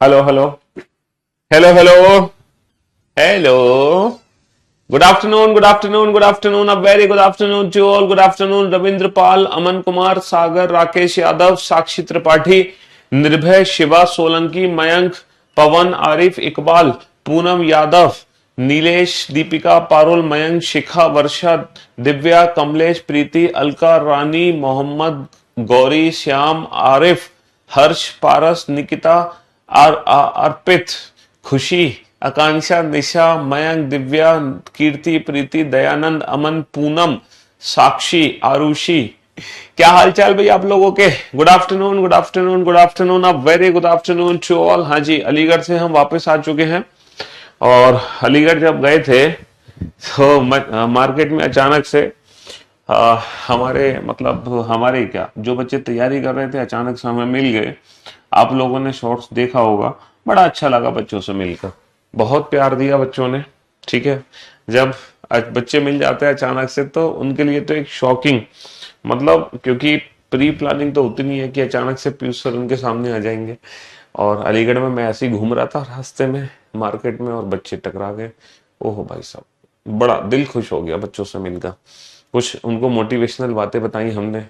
Hello hello hello hello hello. Good afternoon, good afternoon, good afternoon, a very good afternoon to all. Good afternoon Ravindra Pal, Aman Kumar, Sagar, Rakesh Yadav, Sakshi Tripathi, Nirbhay, Shiva Solanki, Mayank, पवन, आरिफ, इकबाल, पूनम यादव, नीलेश, दीपिका, पारुल, मयंक, शिखा, वर्षा, दिव्या, कमलेश, प्रीति, अलका, रानी, मोहम्मद, गौरी, श्याम, आरिफ, हर्ष, पारस, निकिता, अर्पित, खुशी, आकांक्षा, निशा, मयंक, दिव्या, कीर्ति, प्रीति, दयानंद, अमन, पूनम, साक्षी, आरुषि। क्या हालचाल भाई आप लोगों के? Good afternoon, good afternoon, good afternoon, a very good afternoon to all. हाँ जी, अलीगढ़ से हम वापस आ चुके हैं। और अलीगढ़ जब गए थे तो मार्केट में अचानक से हमारे मतलब हमारे क्या जो बच्चे तैयारी कर रहे थे अचानक से हमें मिल गए। आप लोगों ने शॉर्ट्स देखा होगा। बड़ा अच्छा लगा बच्चों से मिलकर। बहुत प्यार दिया बच्चों ने। ठीक है। जब बच्चे मिल जाते हैं अचानक से तो उनके लिए तो एक शॉकिंग मतलब क्योंकि प्री प्लानिंग तो होती नहीं है कि अचानक से पीयूष सर उनके सामने आ जाएंगे। और अलीगढ़ में मैं ऐसे ही घूम रहा था रास्ते में मार्केट में और बच्चे टकरा गए। ओहो भाई साहब, बड़ा दिल खुश हो गया बच्चों से मिलकर। कुछ उनको मोटिवेशनल बातें बताई हमने,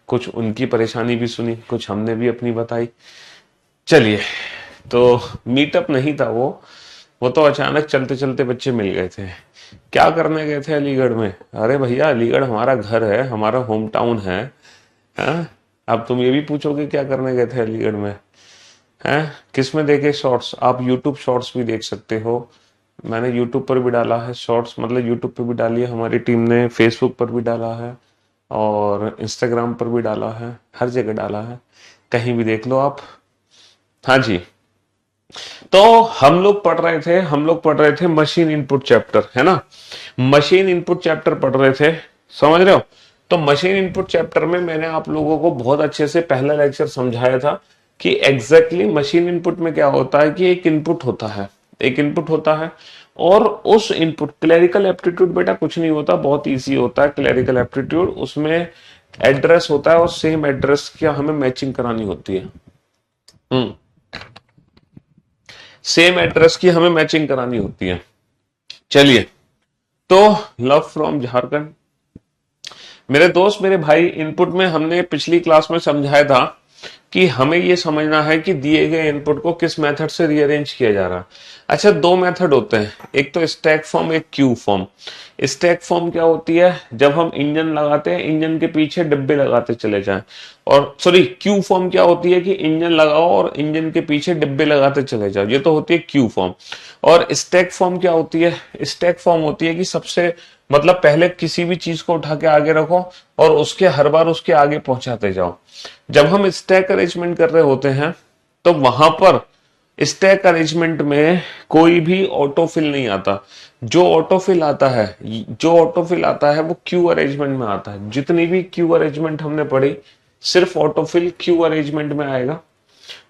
कुछ उनकी परेशानी भी सुनी, कुछ हमने भी अपनी बताई। चलिए, तो मीटअप नहीं था वो तो अचानक चलते चलते बच्चे मिल गए थे। क्या करने गए थे अलीगढ़ में? अरे भैया, अलीगढ़ हमारा घर है, हमारा होम टाउन है। हाँ? अब तुम ये भी पूछोगे क्या करने गए थे अलीगढ़ में? हैं? किस में देखे शॉर्ट्स? आप यूट्यूब शॉर्ट्स भी देख सकते हो। मैंने यूट्यूब पर भी डाला है शॉर्ट्स, मतलब यूट्यूब पे भी डाली है हमारी टीम ने, फेसबुक पर भी डाला है और इंस्टाग्राम पर भी डाला है, हर जगह डाला है। कहीं भी देख लो आप। हाँ जी। तो हम लोग पढ़ रहे थे मशीन इनपुट चैप्टर, है ना। मशीन इनपुट चैप्टर पढ़ रहे थे, समझ रहे हो। तो मशीन इनपुट चैप्टर में मैंने आप लोगों को बहुत अच्छे से पहला लेक्चर समझाया था कि एग्जैक्टली मशीन इनपुट में क्या होता है कि एक इनपुट होता है, एक इनपुट होता है। और उस इनपुट क्लरिकल एप्टीट्यूड बेटा कुछ नहीं होता, बहुत इजी होता है क्लरिकल एप्टीट्यूड। उसमें एड्रेस होता है और सेम एड्रेस की हमें मैचिंग करानी होती है। सेम एड्रेस की हमें मैचिंग करानी होती है। चलिए, तो लव फ्रॉम झारखंड, मेरे दोस्त मेरे भाई, इनपुट में हमने पिछली क्लास में समझाया था कि हमें यह समझना है कि दिए गए इनपुट को किस मेथड से रीअरेंज किया जा रहा है। अच्छा, दो मेथड होते हैं, एक तो स्टैक फॉर्म, एक क्यू फॉर्म। स्टैक फॉर्म क्या होती है? जब हम इंजन लगाते हैं, इंजन के पीछे डिब्बे लगाते चले जाएं। और सॉरी, क्यू फॉर्म क्या होती है कि इंजन लगाओ और इंजन के पीछे डिब्बे लगाते चले जाओ, ये तो होती है क्यू फॉर्म। और स्टैक फॉर्म क्या होती है? स्टैक फॉर्म होती है कि सबसे मतलब पहले किसी भी चीज को उठा के आगे रखो और उसके हर बार उसके आगे पहुंचाते जाओ। जब हम स्टैक अरेंजमेंट कर रहे होते हैं तो वहां पर स्टैक अरेंजमेंट में कोई भी ऑटोफिल नहीं आता। जो ऑटोफिल आता है वो क्यू अरेंजमेंट में आता है। जितनी भी क्यू अरेंजमेंट हमने पढ़ी, सिर्फ ऑटोफिल क्यू अरेंजमेंट में आएगा।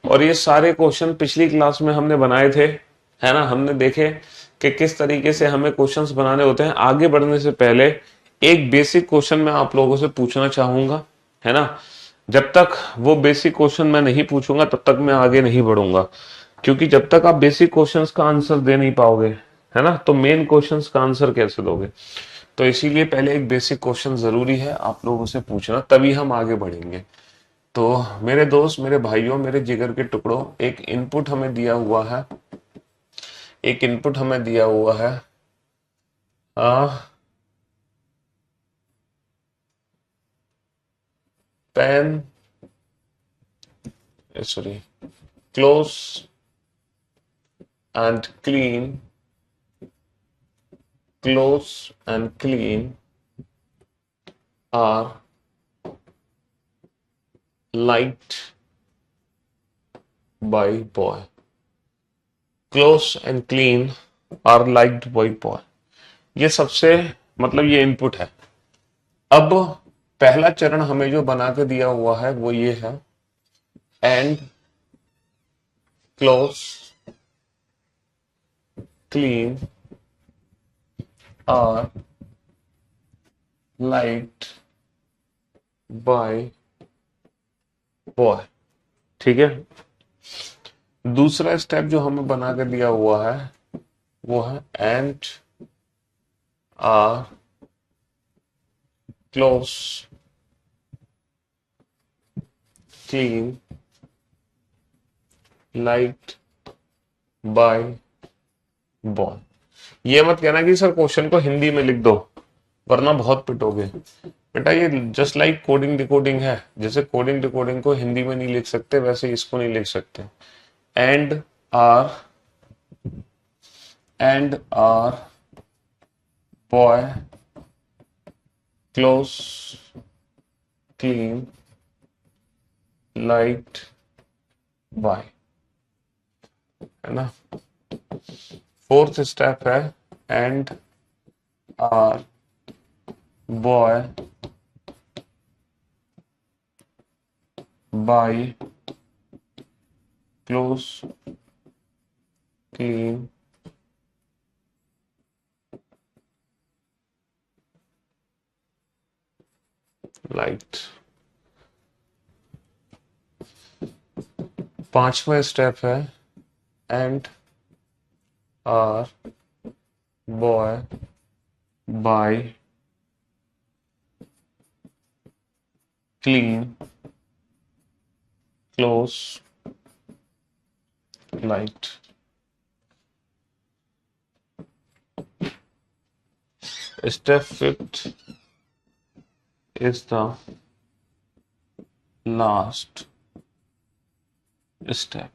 और ये सारे क्वेश्चन पिछली क्लास में हमने बनाए थे, है ना। हमने देखे कि किस तरीके से हमें क्वेश्चंस बनाने होते हैं। आगे बढ़ने से पहले एक बेसिक क्वेश्चन मैं आप लोगों से पूछना चाहूंगा, है ना। जब तक वो बेसिक क्वेश्चन मैं नहीं पूछूंगा तब तक मैं आगे नहीं बढ़ूंगा, क्योंकि जब तक आप बेसिक क्वेश्चंस का आंसर दे नहीं पाओगे, है ना, तो मेन क्वेश्चंस का आंसर कैसे दोगे। तो इसीलिए पहले एक बेसिक क्वेश्चन जरूरी है आप लोगों से पूछना, तभी हम आगे बढ़ेंगे। तो मेरे दोस्त, मेरे भाइयों, मेरे जिगर के टुकड़ों, एक इनपुट हमें दिया हुआ है आ, pen sorry close and clean, close and clean are liked by boy. Close and clean are liked by boy. ये सबसे मतलब ये इनपुट है। अब पहला चरण हमें जो बना के दिया हुआ है वो ये है, and close clean are liked by boy. ठीक है। दूसरा स्टेप जो हमें बना के दिया हुआ है वो है and are close clean light by boy. ये मत कहना कि सर क्वेश्चन को हिंदी में लिख दो वरना बहुत पिटोगे। बेटा ये जस्ट लाइक कोडिंग डिकोडिंग है, जैसे कोडिंग डिकोडिंग को हिंदी में नहीं लिख सकते वैसे इसको नहीं लिख सकते। And are boy close clean light by, है ना। फोर्थ स्टेप है and are boy by close clean light. पांचवा स्टेप है and are boy by clean close light. Step fifth is the last step.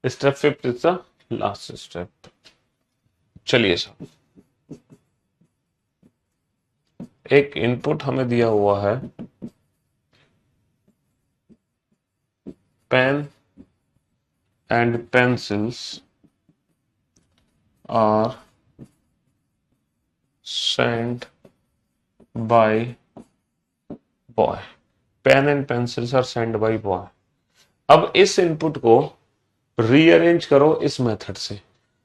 Step fifth is the last step. चलिए साहब, एक input हमें दिया हुआ है pen and pencils are sent by boy, pen and pencils are send by boy. अब इस input को रीअरेंज करो इस मेथड से,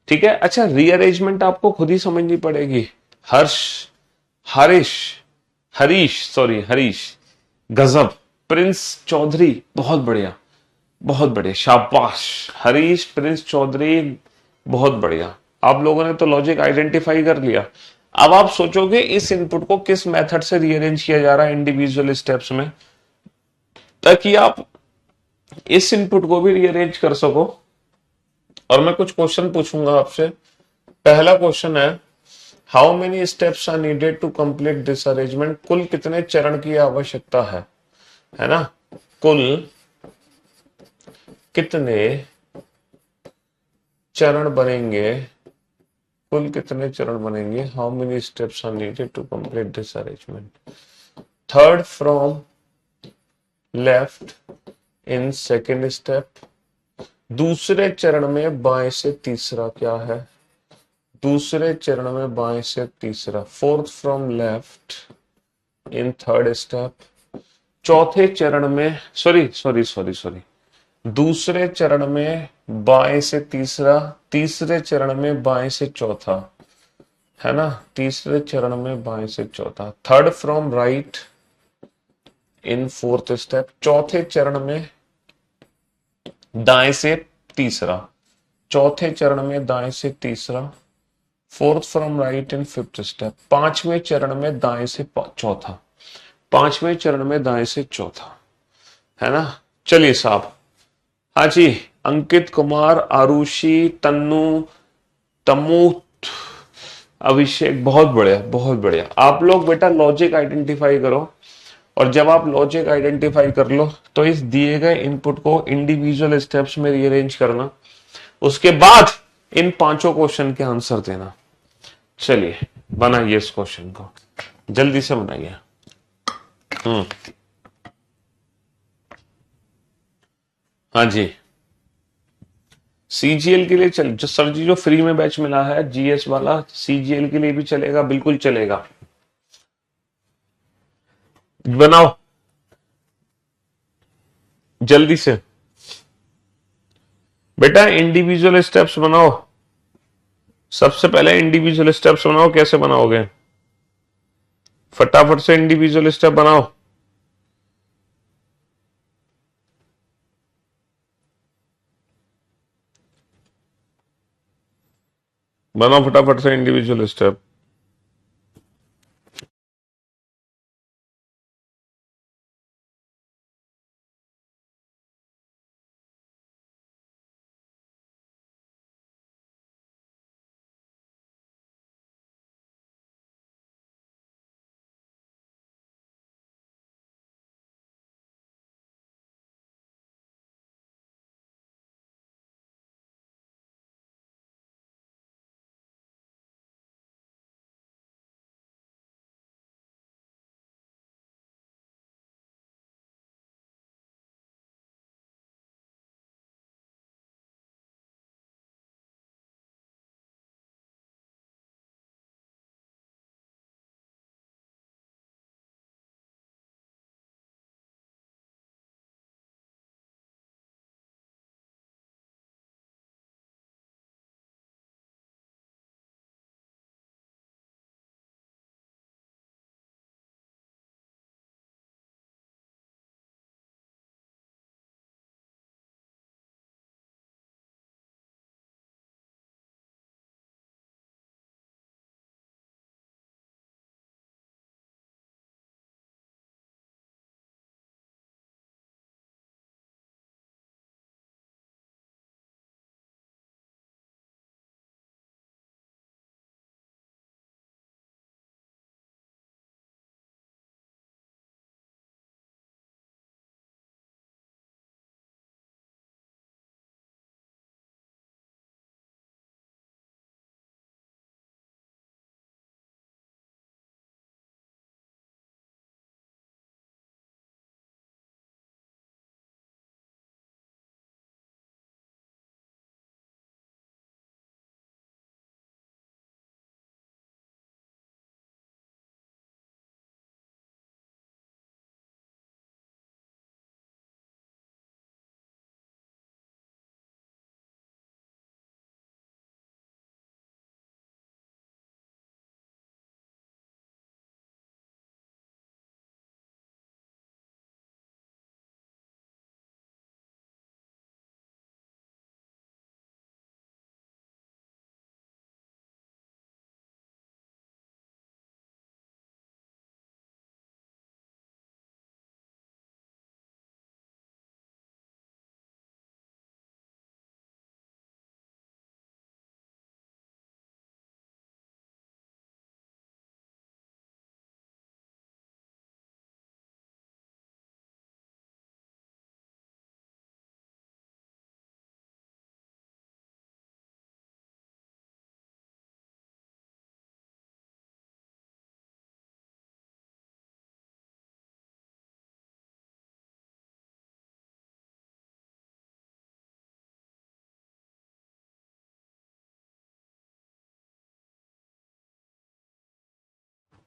ठीक है। अच्छा, रीअरेंजमेंट आपको खुद ही समझनी पड़ेगी। हरीश गजब, प्रिंस चौधरी बहुत बढ़िया बहुत बढ़िया, शाबाश हरीश प्रिंस चौधरी बहुत बढ़िया। आप लोगों ने तो लॉजिक आइडेंटिफाई कर लिया। अब आप सोचोगे इस इनपुट को किस मेथड से रीअरेंज किया जा रहा है इंडिविजुअल स्टेप्स में, ताकि आप इस इनपुट को भी रीअरेंज कर सको। और मैं कुछ क्वेश्चन पूछूंगा आपसे। पहला क्वेश्चन है how many steps are needed to complete this arrangement. कुल कितने चरण की आवश्यकता है ना। कुल कितने चरण बनेंगे, कुल कितने चरण बनेंगे। How many steps are needed to complete this arrangement. Third from left in second step. दूसरे चरण में बाएं से तीसरा क्या है, दूसरे चरण में बाएं से तीसरा। Fourth from left in third step. चौथे चरण में सॉरी दूसरे चरण में बाएं से तीसरा, तीसरे चरण में बाएं से चौथा, है ना। तीसरे चरण में बाएं से चौथा। Third from right in fourth step. चौथे चरण में दाएं से तीसरा, चौथे चरण में दाएं से तीसरा। Fourth from right in fifth step. पांचवें चरण में दाएं से चौथा, पांचवें चरण में दाएं से चौथा, है ना। चलिए साहब, हाँ जी, अंकित कुमार, आरुषि, तन्नू, तमू, अभिषेक, बहुत बढ़िया बहुत बढ़िया। आप लोग बेटा लॉजिक आइडेंटिफाई करो, और जब आप लॉजिक आइडेंटिफाई कर लो तो इस दिए गए इनपुट को इंडिविजुअल स्टेप्स में रीअरेंज करना, उसके बाद इन पांचों क्वेश्चन के आंसर देना। चलिए बनाइए इस क्वेश्चन को, जल्दी से बनाइए। हाँ जी, सीजीएल के लिए चल जो सर जी जो फ्री में बैच मिला है जीएस वाला, सीजीएल के लिए भी चलेगा, बिल्कुल चलेगा। बनाओ जल्दी से बेटा, इंडिविजुअल स्टेप्स बनाओ। सबसे पहले इंडिविजुअल स्टेप्स बनाओ। कैसे बनाओगे, फटाफट से इंडिविजुअल स्टेप बनाओ। बनाओ फटाफट से इंडिविजुअल स्टेप।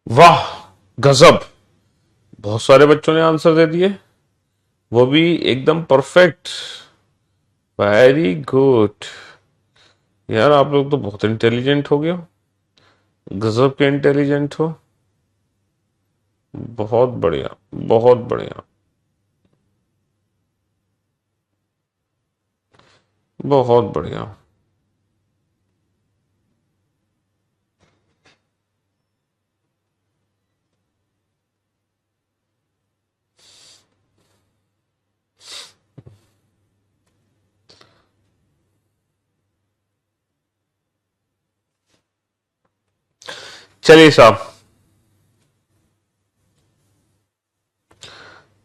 वाह, गजब। बहुत सारे बच्चों ने आंसर दे दिए, वो भी एकदम परफेक्ट। Very good. यार आप लोग तो बहुत इंटेलिजेंट हो गए हो, गजब के इंटेलिजेंट हो। बहुत बढ़िया, बहुत बढ़िया, बहुत बढ़िया। चलिए साहब,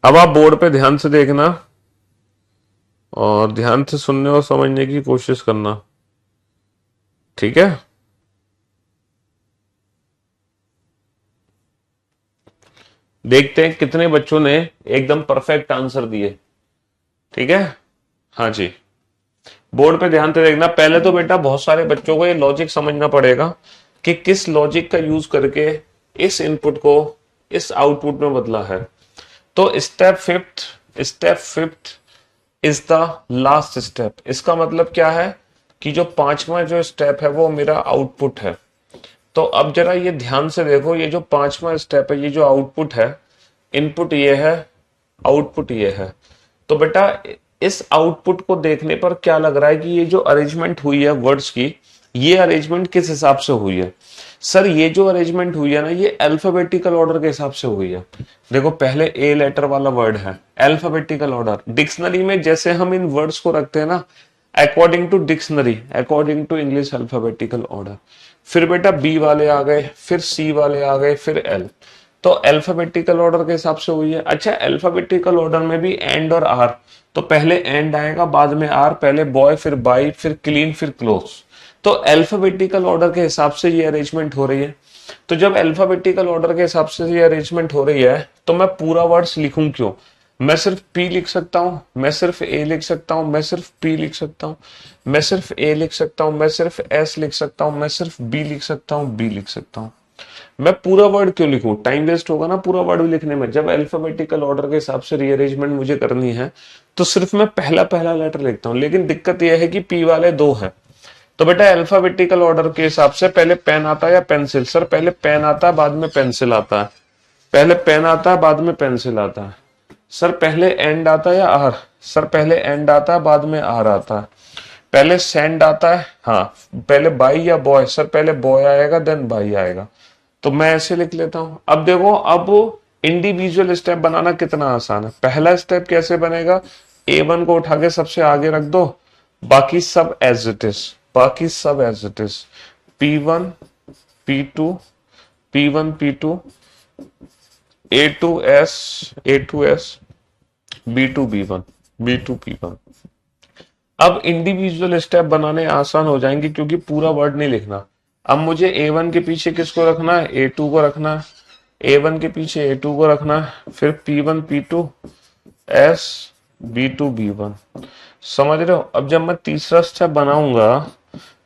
अब आप बोर्ड पे ध्यान से देखना और ध्यान से सुनने और समझने की कोशिश करना, ठीक है। देखते हैं कितने बच्चों ने एकदम परफेक्ट आंसर दिए, ठीक है। हाँ जी, बोर्ड पे ध्यान से देखना। पहले तो बेटा बहुत सारे बच्चों को ये लॉजिक समझना पड़ेगा कि किस लॉजिक का यूज करके इस इनपुट को इस आउटपुट में बदला है। तो step fifth is the last step. इसका मतलब क्या है कि जो पांचवा जो स्टेप है वो मेरा आउटपुट है। तो अब जरा ये ध्यान से देखो, ये जो पांचवा स्टेप है, ये जो आउटपुट है, इनपुट ये है, आउटपुट ये है। तो बेटा इस आउटपुट को देखने पर क्या लग रहा है कि ये जो अरेंजमेंट हुई है वर्ड्स की, ये अरेंजमेंट किस हिसाब से हुई है? सर ये जो अरेंजमेंट हुई है ना, ये अल्फाबेटिकल ऑर्डर के हिसाब से हुई है। देखो पहले ए लेटर वाला वर्ड है, अल्फाबेटिकल ऑर्डर। डिक्शनरी में जैसे हम इन वर्ड्स को रखते हैं ना, according to dictionary, according to English alphabetical order. फिर बेटा बी वाले आ गए, फिर सी वाले आ गए, फिर एल। तो अल्फाबेटिकल ऑर्डर के हिसाब से हुई है। अच्छा, अल्फाबेटिकल ऑर्डर में भी एंड और आर, तो पहले एंड आएगा, बाद में आर, पहले बॉय, फिर बाई, फिर क्लीन, फिर क्लोज। तो अल्फाबेटिकल ऑर्डर के हिसाब से ये अरेंजमेंट हो रही है। तो जब अल्फाबेटिकल ऑर्डर के हिसाब से ये अरेंजमेंट हो रही है, तो मैं पूरा वर्ड्स लिखूं क्यों? मैं सिर्फ पी लिख सकता हूं, मैं सिर्फ ए लिख सकता हूं, मैं सिर्फ पी लिख सकता हूं, मैं सिर्फ ए लिख सकता हूं, मैं सिर्फ एस लिख सकता हूं, मैं सिर्फ बी लिख सकता हूं, बी लिख सकता हूं। मैं पूरा वर्ड क्यों लिखूं? टाइम वेस्ट होगा ना पूरा वर्ड लिखने में। जब अल्फाबेटिकल ऑर्डर के हिसाब से रीअरेंजमेंट मुझे करनी है, तो सिर्फ मैं पहला पहला लेटर लिखता हूं। लेकिन दिक्कत यह है कि पी वाले दो है। तो बेटा अल्फाबेटिकल ऑर्डर के हिसाब से पहले पेन आता है या पेंसिल? सर पहले पेन आता है, बाद में पेंसिल आता है। पहले पेन आता है, बाद में पेंसिल आता है। सर पहले एंड आता है या आर? सर पहले एंड आता है, बाद में आर आता है। पहले सेंड आता है, हाँ। पहले बाई या बॉय? सर पहले बॉय आएगा, देन बाई आएगा। तो मैं ऐसे लिख लेता हूं। अब देखो, अब इंडिविजुअल स्टेप बनाना कितना आसान है। पहला स्टेप कैसे बनेगा? A1 को उठा के सबसे आगे रख दो, बाकी सब एज इट इज, बाकी सब as it is. P1 P2 P1 P2 A2S A2S B2 B1 B2 P1। अब इंडिविजुअल स्टेप बनाने आसान हो जाएंगे क्योंकि पूरा वर्ड नहीं लिखना। अब मुझे A1 के पीछे किसको रखना है? A2 को रखना है। A1 के पीछे A2 को रखना है, फिर P1 P2 S B2 B1। समझ रहे हो? अब जब मैं तीसरा स्टेप बनाऊंगा,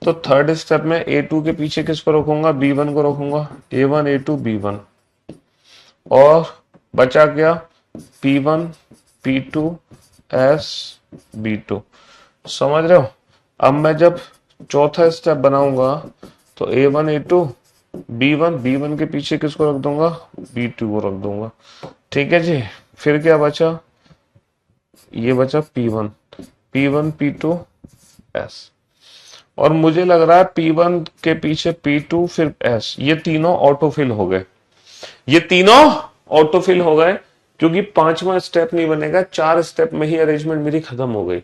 तो थर्ड स्टेप में A2 के पीछे किसको रखूंगा? B1 को रखूंगा। A1 A2 B1, और बचा क्या? P1 P2 S B2। समझ रहे हो? अब मैं जब चौथा स्टेप बनाऊंगा, तो A1 A2 B1, B1 के पीछे किसको रख दूंगा? B2 को रख दूंगा। ठीक है जी। फिर क्या बचा? ये बचा P1 P1 P2 S। और मुझे लग रहा है P1 के पीछे P2 फिर S, ये तीनों ऑटोफिल हो गए। ये तीनों ऑटोफिल हो गए क्योंकि पांचवा स्टेप नहीं बनेगा, 4 स्टेप में ही अरेंजमेंट मेरी खत्म हो गई।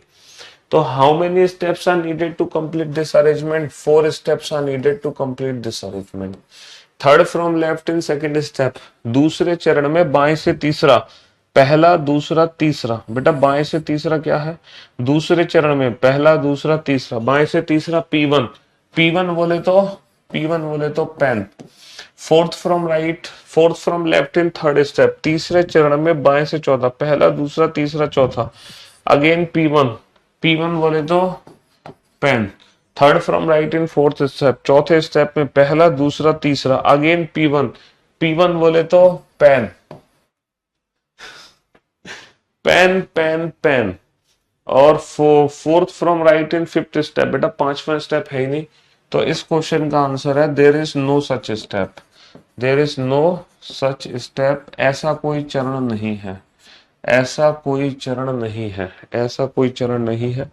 तो how many steps are needed to complete this arrangement? 4 steps are needed to complete this arrangement. Third from left in second step, दूसरे चरण में बाएं से तीसरा। पहला दूसरा तीसरा। बेटा बाएं से तीसरा क्या है? दूसरे चरण में पहला दूसरा तीसरा। बाएं से तीसरा P1। P1 बोले तो pen. Fourth from right, fourth from left in third step, तीसरे चरण में बाएं से चौथा। पहला दूसरा तीसरा चौथा, अगेन P1 बोले तो pen. Third from right in fourth step, चौथे स्टेप में पहला दूसरा तीसरा, अगेन P1 बोले तो पेन पेन पेन पेन। और fourth from right in fifth step. बेटा पांचवा स्टेप है ही नहीं, तो इस क्वेश्चन का आंसर है there is no such step. There is no such step. ऐसा कोई चरण नहीं है, ऐसा कोई चरण नहीं है, ऐसा कोई चरण नहीं है।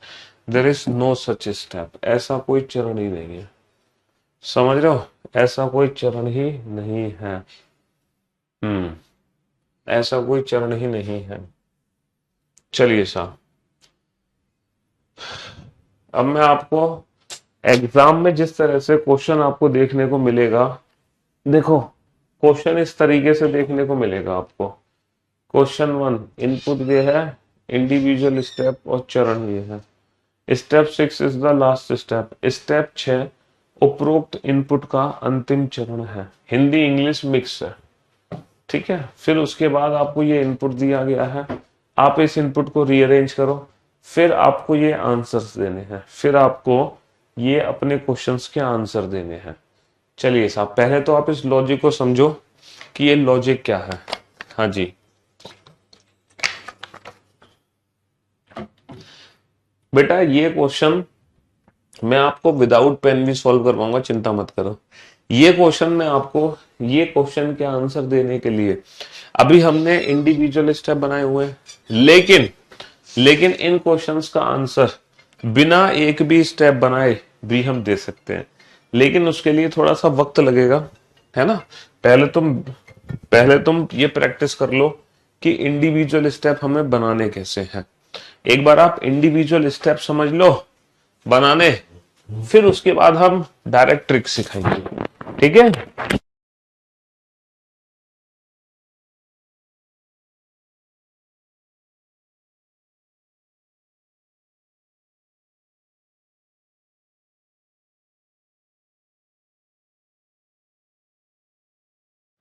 There is no such step, ऐसा कोई चरण ही नहीं है। समझ रहे हो? ऐसा कोई चरण ही नहीं है। ऐसा कोई चरण ही नहीं है। चलिए साहब, अब मैं आपको एग्जाम में जिस तरह से क्वेश्चन आपको देखने को मिलेगा, देखो क्वेश्चन इस तरीके से देखने को मिलेगा आपको। क्वेश्चन 1 इनपुट ये है, इंडिविजुअल स्टेप और चरण ये है। Step 6 is the last step. Step 6 उपरोक्त इनपुट का अंतिम चरण है। हिंदी इंग्लिश मिक्स है, ठीक है। फिर उसके बाद आपको ये इनपुट दिया गया है, आप इस इनपुट को रीअरेंज करो, फिर आपको ये आंसर्स देने हैं, फिर आपको ये अपने क्वेश्चंस के आंसर देने हैं। चलिए साहब, पहले तो आप इस लॉजिक को समझो कि ये लॉजिक क्या है। हाँ जी, बेटा ये क्वेश्चन मैं आपको विदाउट पेन भी सॉल्व करवाऊंगा, चिंता मत करो। ये क्वेश्चन में आपको, ये क्वेश्चन के आंसर देने के लिए अभी हमने इंडिविजुअल स्टेप बनाए हुए हैं, लेकिन इन क्वेश्चंस का आंसर बिना एक भी स्टेप बनाए भी हम दे सकते हैं। लेकिन उसके लिए थोड़ा सा वक्त लगेगा, है ना। पहले तुम ये प्रैक्टिस कर लो कि इंडिविजुअल स्टेप हमें बनाने कैसे हैं। एक बार आप इंडिविजुअल स्टेप समझ लो बनाने, फिर उसके बाद हम डायरेक्ट ट्रिक सिखाएंगे, ठीक है।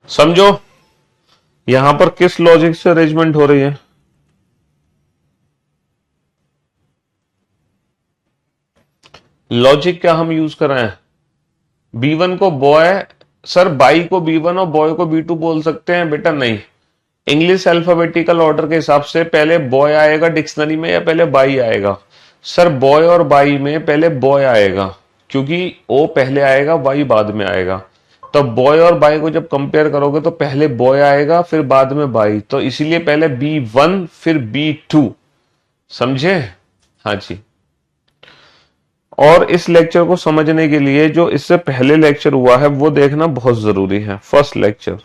समझो यहां पर किस लॉजिक से अरेंजमेंट हो रही है। लॉजिक क्या हम यूज कर रहे हैं, B1 को बॉय, सर बाई को B1 और बॉय को B2 बोल सकते हैं बेटा, नहीं। इंग्लिश अल्फाबेटिकल ऑर्डर के हिसाब से पहले बॉय आएगा डिक्शनरी में या पहले बाई आएगा। सर बॉय और बाई में पहले बॉय आएगा, क्योंकि ओ पहले आएगा बाई बाद में आएगा। तो बॉय और बाई को जब कंपेयर करोगे तो पहले बॉय आएगा फिर बाद में बाई, तो इसीलिए पहले B1 फिर B2, समझे। हाँ जी। और इस लेक्चर को समझने के लिए जो इससे पहले लेक्चर हुआ है वो देखना बहुत जरूरी है, फर्स्ट लेक्चर।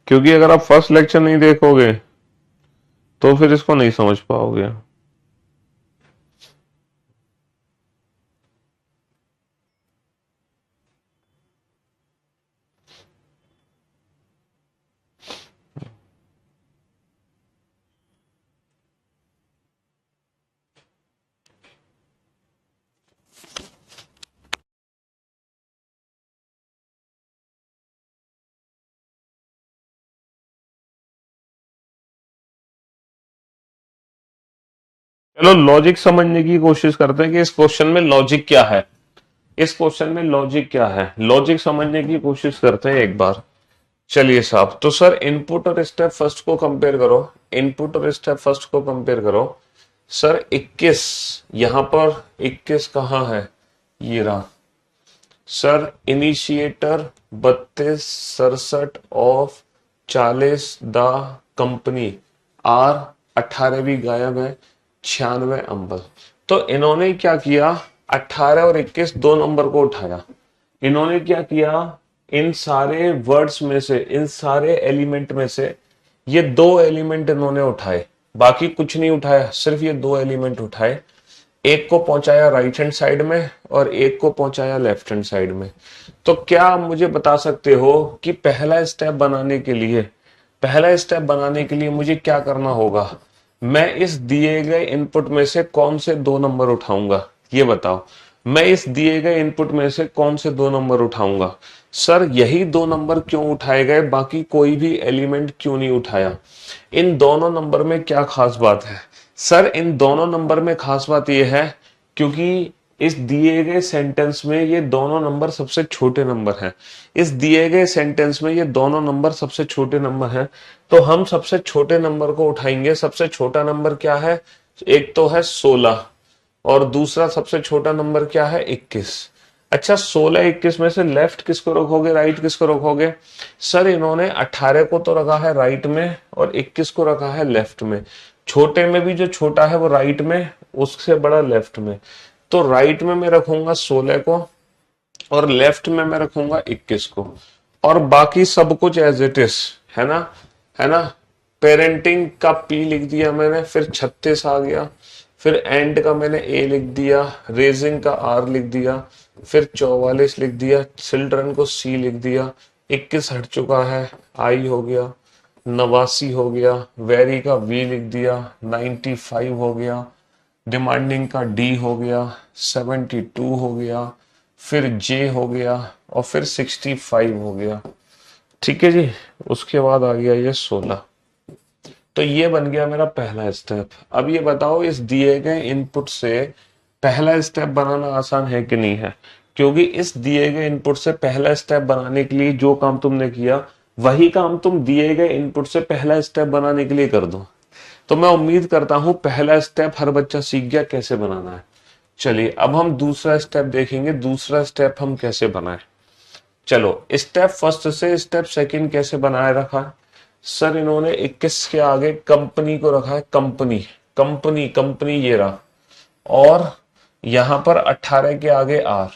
क्योंकि अगर आप फर्स्ट लेक्चर नहीं देखोगे तो फिर इसको नहीं समझ पाओगे। चलो लॉजिक समझने की कोशिश करते हैं कि इस क्वेश्चन में लॉजिक क्या है। इस क्वेश्चन में लॉजिक क्या है, लॉजिक समझने की कोशिश करते हैं एक बार। चलिए साहब, तो सर इनपुट और स्टेप फर्स्ट को कंपेयर करो, इनपुट और स्टेप फर्स्ट को कंपेयर करो। सर 21, यहां पर 21 कहां है, ये रहा। Sir initiator 32 67 of 40 the company are 18 भी गायब है, 96 अंबल। तो इन्होंने क्या किया, 18 और 21 दो नंबर को उठाया। इन्होंने क्या किया, इन सारे वर्ड्स में से, इन सारे एलिमेंट में से ये दो एलिमेंट इन्होंने उठाए, बाकी कुछ नहीं उठाया, सिर्फ ये दो एलिमेंट उठाए। एक को पहुंचाया राइट हैंड साइड में और एक को पहुंचाया लेफ्ट हैंड साइड में। तो क्या आप मुझे बता सकते हो कि पहला स्टेप बनाने के लिए, पहला स्टेप बनाने के लिए मुझे क्या करना होगा। मैं इस दिए गए इनपुट में से कौन से दो नंबर उठाऊंगा, ये बताओ। मैं इस दिए गए इनपुट में से कौन से दो नंबर उठाऊंगा। सर यही दो नंबर क्यों उठाए गए, बाकी कोई भी एलिमेंट क्यों नहीं उठाया। इन दोनों नंबर में क्या खास बात है। सर इन दोनों नंबर में खास बात यह है क्योंकि इस दिए गए सेंटेंस में ये दोनों नंबर सबसे छोटे नंबर हैं। इस दिए गए सेंटेंस में ये दोनों नंबर सबसे छोटे नंबर हैं, तो हम सबसे छोटे नंबर को उठाएंगे। सबसे छोटा नंबर क्या है, एक तो है 16 और दूसरा सबसे छोटा नंबर क्या है, 21। अच्छा 16 21 में से लेफ्ट किसको रखोगे, राइट किसको रखोगे। सर इन्होंने 18 को तो रखा है राइट में और 21 को रखा है लेफ्ट में। छोटे में भी जो छोटा है वो राइट में, उससे बड़ा लेफ्ट में। तो राइट में मैं रखूंगा 16 को और लेफ्ट में मैं रखूंगा 21 को, और बाकी सब कुछ एज इट इज, है ना, है ना। पेरेंटिंग का P लिख दिया मैंने, फिर 36 आ गया, फिर एंड का मैंने A लिख दिया, रेजिंग का R लिख दिया, फिर 44 लिख दिया, चिल्ड्रन को C लिख दिया, 21 हट चुका है, I हो गया, 89 हो गया, वेरी का V लिख दिया, 95 हो गया, डिमांडिंग का D हो गया, 72 हो गया, फिर J हो गया और फिर 65 हो गया। ठीक है जी, उसके बाद आ गया ये 16। तो ये बन गया मेरा पहला स्टेप। अब ये बताओ इस दिए गए इनपुट से पहला स्टेप बनाना आसान है कि नहीं है। क्योंकि इस दिए गए इनपुट से पहला स्टेप बनाने के लिए जो काम तुमने किया वही काम तुम दिए गए इनपुट से पहला स्टेप बनाने के लिए कर दो। तो मैं उम्मीद करता हूं पहला स्टेप हर बच्चा सीख गया कैसे बनाना है। चलिए अब हम दूसरा स्टेप देखेंगे, दूसरा स्टेप हम कैसे बनाए। चलो स्टेप फर्स्ट से स्टेप सेकंड कैसे बनाए रखा है। सर इन्होंने 21 के आगे कंपनी को रखा है, कंपनी कंपनी कंपनी ये रहा, और यहां पर 18 के आगे आर।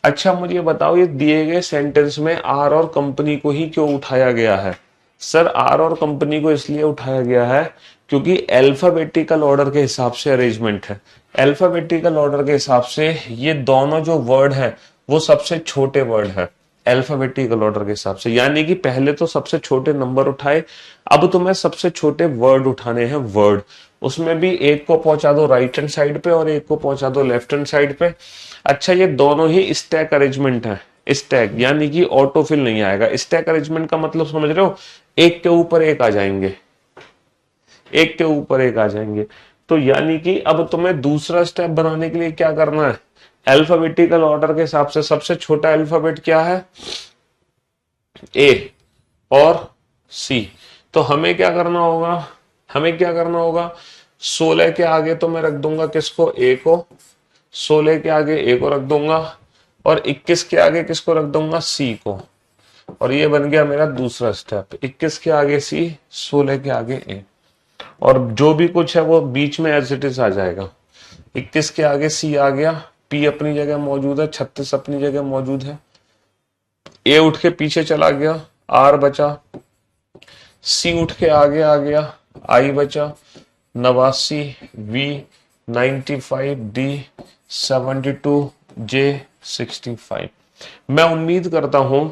अच्छा मुझे बताओ, ये दिए गए सेंटेंस में आर और कंपनी को ही क्यों उठाया गया है? सर आर और कंपनी को इसलिए उठाया गया है क्योंकि अल्फाबेटिकल ऑर्डर के हिसाब से अरेंजमेंट है। अल्फाबेटिकल ऑर्डर के हिसाब से ये दोनों जो वर्ड है वो सबसे छोटे वर्ड है अल्फाबेटिकल ऑर्डर के हिसाब से, यानी कि पहले तो सबसे छोटे नंबर उठाए, अब तुम्हें सबसे छोटे वर्ड उठाने हैं वर्ड। उसमें भी एक को पहुंचा दो राइट हैंड साइड पे और एक को पहुंचा दो लेफ्ट हैंड साइड पे। अच्छा ये दोनों ही स्टैक अरेंजमेंट है, स्टैक यानी कि ऑटोफिल नहीं आएगा। स्टैक अरेंजमेंट का मतलब समझ रहे हो, एक के ऊपर एक आ जाएंगे, एक के ऊपर एक आ जाएंगे। तो यानी कि अब तुम्हें दूसरा स्टेप बनाने के लिए क्या करना है, अल्फाबेटिकल ऑर्डर के हिसाब से सबसे छोटा अल्फाबेट क्या है, ए और सी। तो हमें क्या करना होगा, हमें क्या करना होगा, 16 के आगे तो मैं रख दूंगा किसको, ए को, 16 के आगे ए को रख दूंगा और 21 के आगे किसको रख दूंगा, सी को। और ये बन गया मेरा दूसरा स्टेप, 21 के आगे सी, 16 के आगे ए। और जो भी कुछ है वो बीच में एज इट इज आ जाएगा। 21 के आगे सी आ गया, पी अपनी जगह मौजूद है, 36 अपनी जगह मौजूद है, ए उठ के पीछे चला गया, आर बचा, सी उठ के आगे आ गया, आई बचा, 89, वी 95, डी 72, जे 65। मैं उम्मीद करता हूं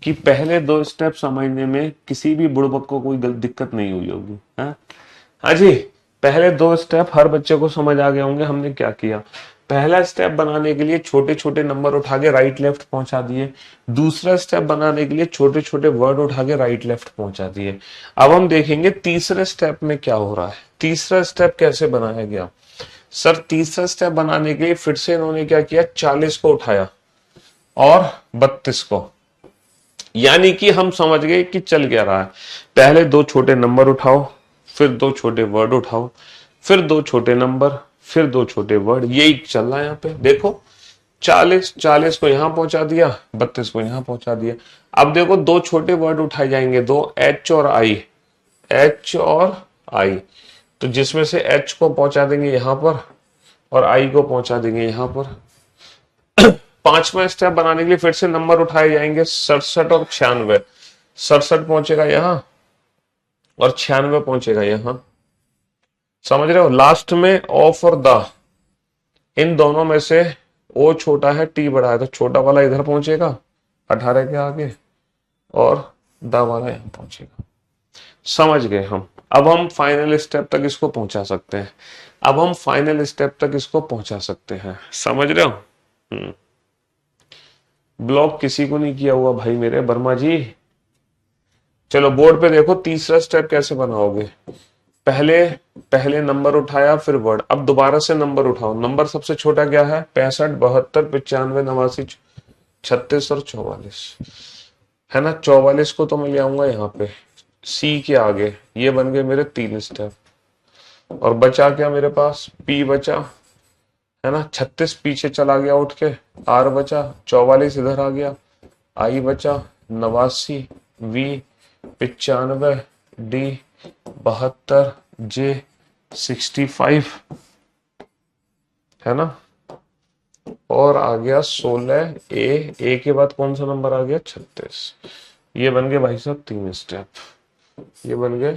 कि पहले दो स्टेप समझने में किसी भी बुड़बक को कोई दिक्कत नहीं हुई होगी। हाँ जी, पहले दो स्टेप हर बच्चे को समझ आ गए होंगे। हमने क्या किया, पहला स्टेप बनाने के लिए छोटे छोटे नंबर उठा के राइट लेफ्ट पहुंचा दिए, दूसरा स्टेप बनाने के लिए छोटे छोटे वर्ड उठा के राइट लेफ्ट पहुंचा दिए। अब हम देखेंगे तीसरे स्टेप में क्या हो रहा है, तीसरा स्टेप कैसे बनाया गया। सर तीसरा स्टेप बनाने के लिए फिर से इन्होंने क्या किया, 40 को उठाया और 32 को, यानी कि हम समझ गए कि चल क्या रहा है, पहले दो छोटे नंबर उठाओ, फिर दो छोटे वर्ड उठाओ, फिर दो छोटे नंबर, फिर दो छोटे वर्ड, यही चल रहा है यहाँ पे। देखो 40 को यहां पहुंचा दिया, 32 को यहां पहुंचा दिया। अब देखो दो छोटे वर्ड उठाए जाएंगे, दो एच और आई, एच और आई, तो जिसमें से एच को पहुंचा देंगे यहां पर और आई को पहुंचा देंगे यहां पर। पांचवा स्टेप बनाने के लिए फिर से नंबर उठाए जाएंगे 67 और 96, 67 पहुंचेगा यहां और 96 पहुंचेगा यहां, समझ रहे हो। लास्ट में ऑफ और द, इन दोनों में से ओ छोटा है टी बड़ा है, तो छोटा वाला इधर पहुंचेगा 18 के आगे और द वाला यहां पहुंचेगा। समझ गए हम। अब हम फाइनल स्टेप तक इसको पहुंचा सकते हैं, अब हम फाइनल स्टेप तक इसको पहुंचा सकते हैं, समझ रहे हो। ब्लॉक किसी को नहीं किया हुआ भाई मेरे वर्मा जी। चलो बोर्ड पे देखो तीसरा स्टेप कैसे बनाओगे, पहले पहले नंबर उठाया फिर वर्ड, अब दोबारा से नंबर उठाओ। नंबर सबसे छोटा क्या है, 65, 72, 95, 89, 36 और 44 है ना। 44 को तो मैं ले आऊंगा यहाँ पे सी के आगे, ये बन गए मेरे 3 स्टेप। और बचा क्या मेरे पास, पी बचा है ना, 36 पीछे चला गया उठ के, आर बचा, 44 इधर आ गया, आई बचा, 89, वी 95, डी 72, जे 65 है ना, और आ गया 16, ए के बाद कौन सा नंबर आ गया, 36। ये बन गए भाई साहब 3 स्टेप, ये बन गए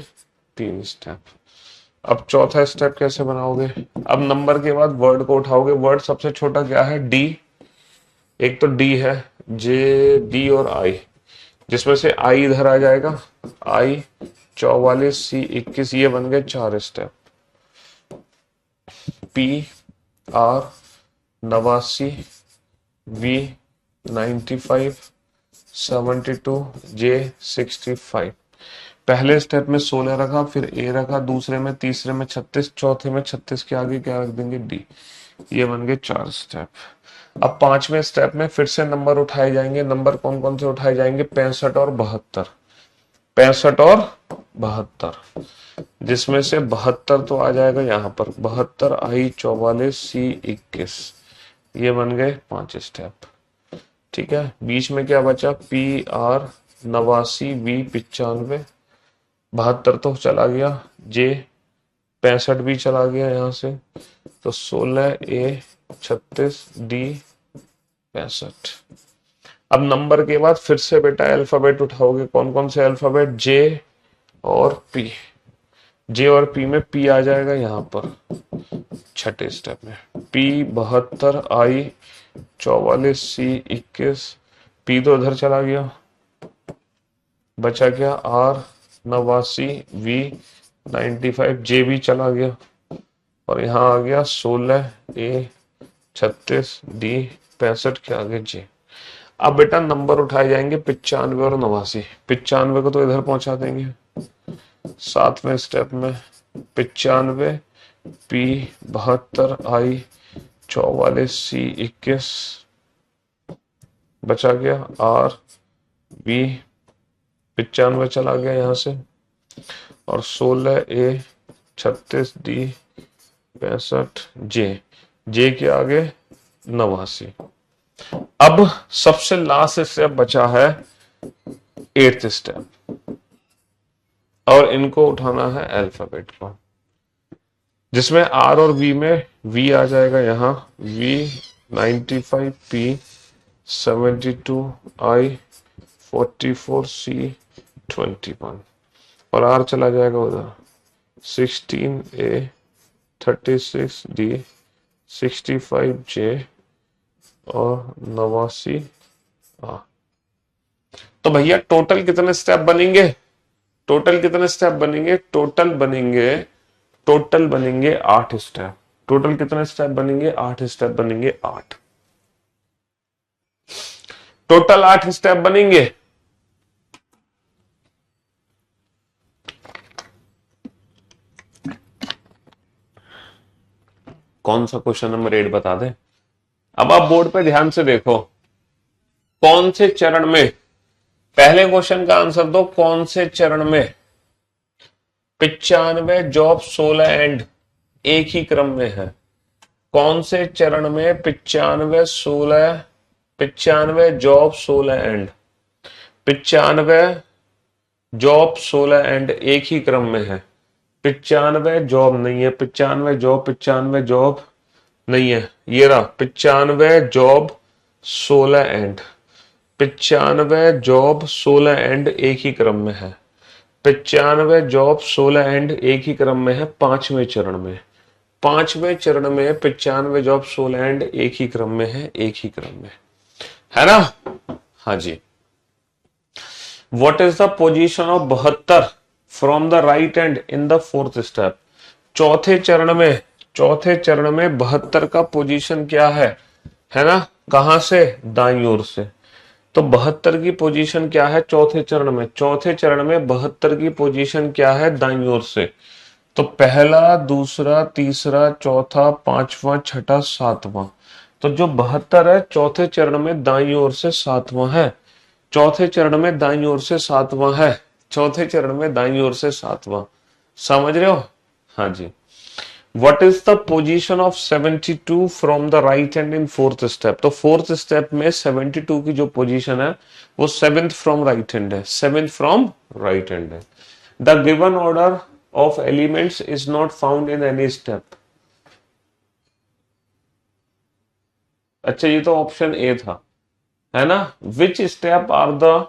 3 स्टेप। अब चौथा स्टेप कैसे बनाओगे, अब नंबर के बाद वर्ड को उठाओगे। वर्ड सबसे छोटा क्या है, डी, एक तो डी है, जे, डी और आई, जिसमें से आई इधर आ जाएगा, आई 44, सी 21, ये बन गए 4 स्टेप। पी आर 89, वी 95, 72, जे 65। पहले स्टेप में 16 रखा, फिर ए रखा, दूसरे में, तीसरे में 36, चौथे में 36 के आगे क्या रख देंगे, डी। ये बन गए 4 स्टेप। अब पांचवें स्टेप में फिर से नंबर उठाए जाएंगे। नंबर कौन कौन से उठाए जाएंगे, 65 और 72, 65 और 72, जिसमें से 72 तो आ जाएगा यहाँ पर, 72, आई 44, सी 21, ये बन गए 5 स्टेप। ठीक है, बीच में क्या बचा, पी आर 89, वी 95, 72 तो चला गया, जे 65 भी चला गया यहाँ से, तो 16A 36D 65। अब नंबर के बाद फिर से बेटा अल्फाबेट उठाओगे, कौन कौन से अल्फाबेट, जे और पी। जे और पी में पी आ जाएगा यहाँ पर छठे स्टेप में, पी 72, आई 44, सी 21, पी तो उधर चला गया, बचा क्या आर 89, वी 95, जे भी चला गया, और यहाँ आ गया 16A 36D 65 के आगे जे। अब बेटा नंबर उठाए जाएंगे 95 और 89। 95 को तो इधर पहुंचा देंगे 7वें स्टेप में, 95, पी 72, आई 44, सी 21, बचा गया आर बी 95 चला गया यहाँ से, और 16A 36D 65 जे के आगे 89। अब सबसे लास्ट स्टेप बचा है 8th स्टेप, और इनको उठाना है अल्फाबेट को, जिसमें आर और वी में वी आ जाएगा यहाँ, वी 95, पी 72, आई 44, सी 21, और आर चला जाएगा उधर 16A 36D 65J और 89 आ। तो भैया टोटल कितने स्टेप बनेंगे, टोटल कितने स्टेप बनेंगे, टोटल बनेंगे 8 स्टेप। टोटल कितने स्टेप बनेंगे, 8 स्टेप बनेंगे, 8 टोटल 8 स्टेप बनेंगे। कौन सा क्वेश्चन नंबर 8 बता दे। अब आप बोर्ड पे ध्यान से देखो, कौन से चरण में, पहले क्वेश्चन का आंसर दो, कौन से चरण में 95 जॉब 16 एंड एक ही क्रम में है। कौन से चरण में 95 जॉब 16 एंड, 95 जॉब 16 एंड एक ही क्रम में है। 95 जॉब नहीं है, 95 जॉब नहीं है, ये रहा 95 जॉब 16 एंड, 95 जॉब 16 एंड एक ही क्रम में है। 95 जॉब 16 एंड एक ही क्रम में है 5वें चरण में। 5वें चरण में 95 जॉब 16 एंड एक ही क्रम में है, एक ही क्रम में है ना। हाँ जी। What is the position of 72 from the right end in the 4th step. चौथे चरण में 72 का पोजीशन क्या है ना, कहां से, दाईं ओर से। तो 72 की पोजीशन क्या है चौथे चरण में, चौथे चरण में 72 की पोजीशन क्या है, दाईं ओर से। तो पहला, दूसरा, तीसरा, चौथा, पांचवा, छठा, सातवां। तो जो 72 है चौथे चरण में दाईं ओर से सातवां है, चौथे चरण में दाईं ओर से सातवां है, चौथे चरण में दाईं ओर से सातवां। समझ रहे हो। हाँ जी। What is the position of 72 from the right hand in 4th step। तो 4th step में 72 की जो पोजीशन है वो 7th from right hand है, 7th from right hand है। The given order of elements is not found in any step। अच्छा ये तो ऑप्शन ए था, है ना। Which step are the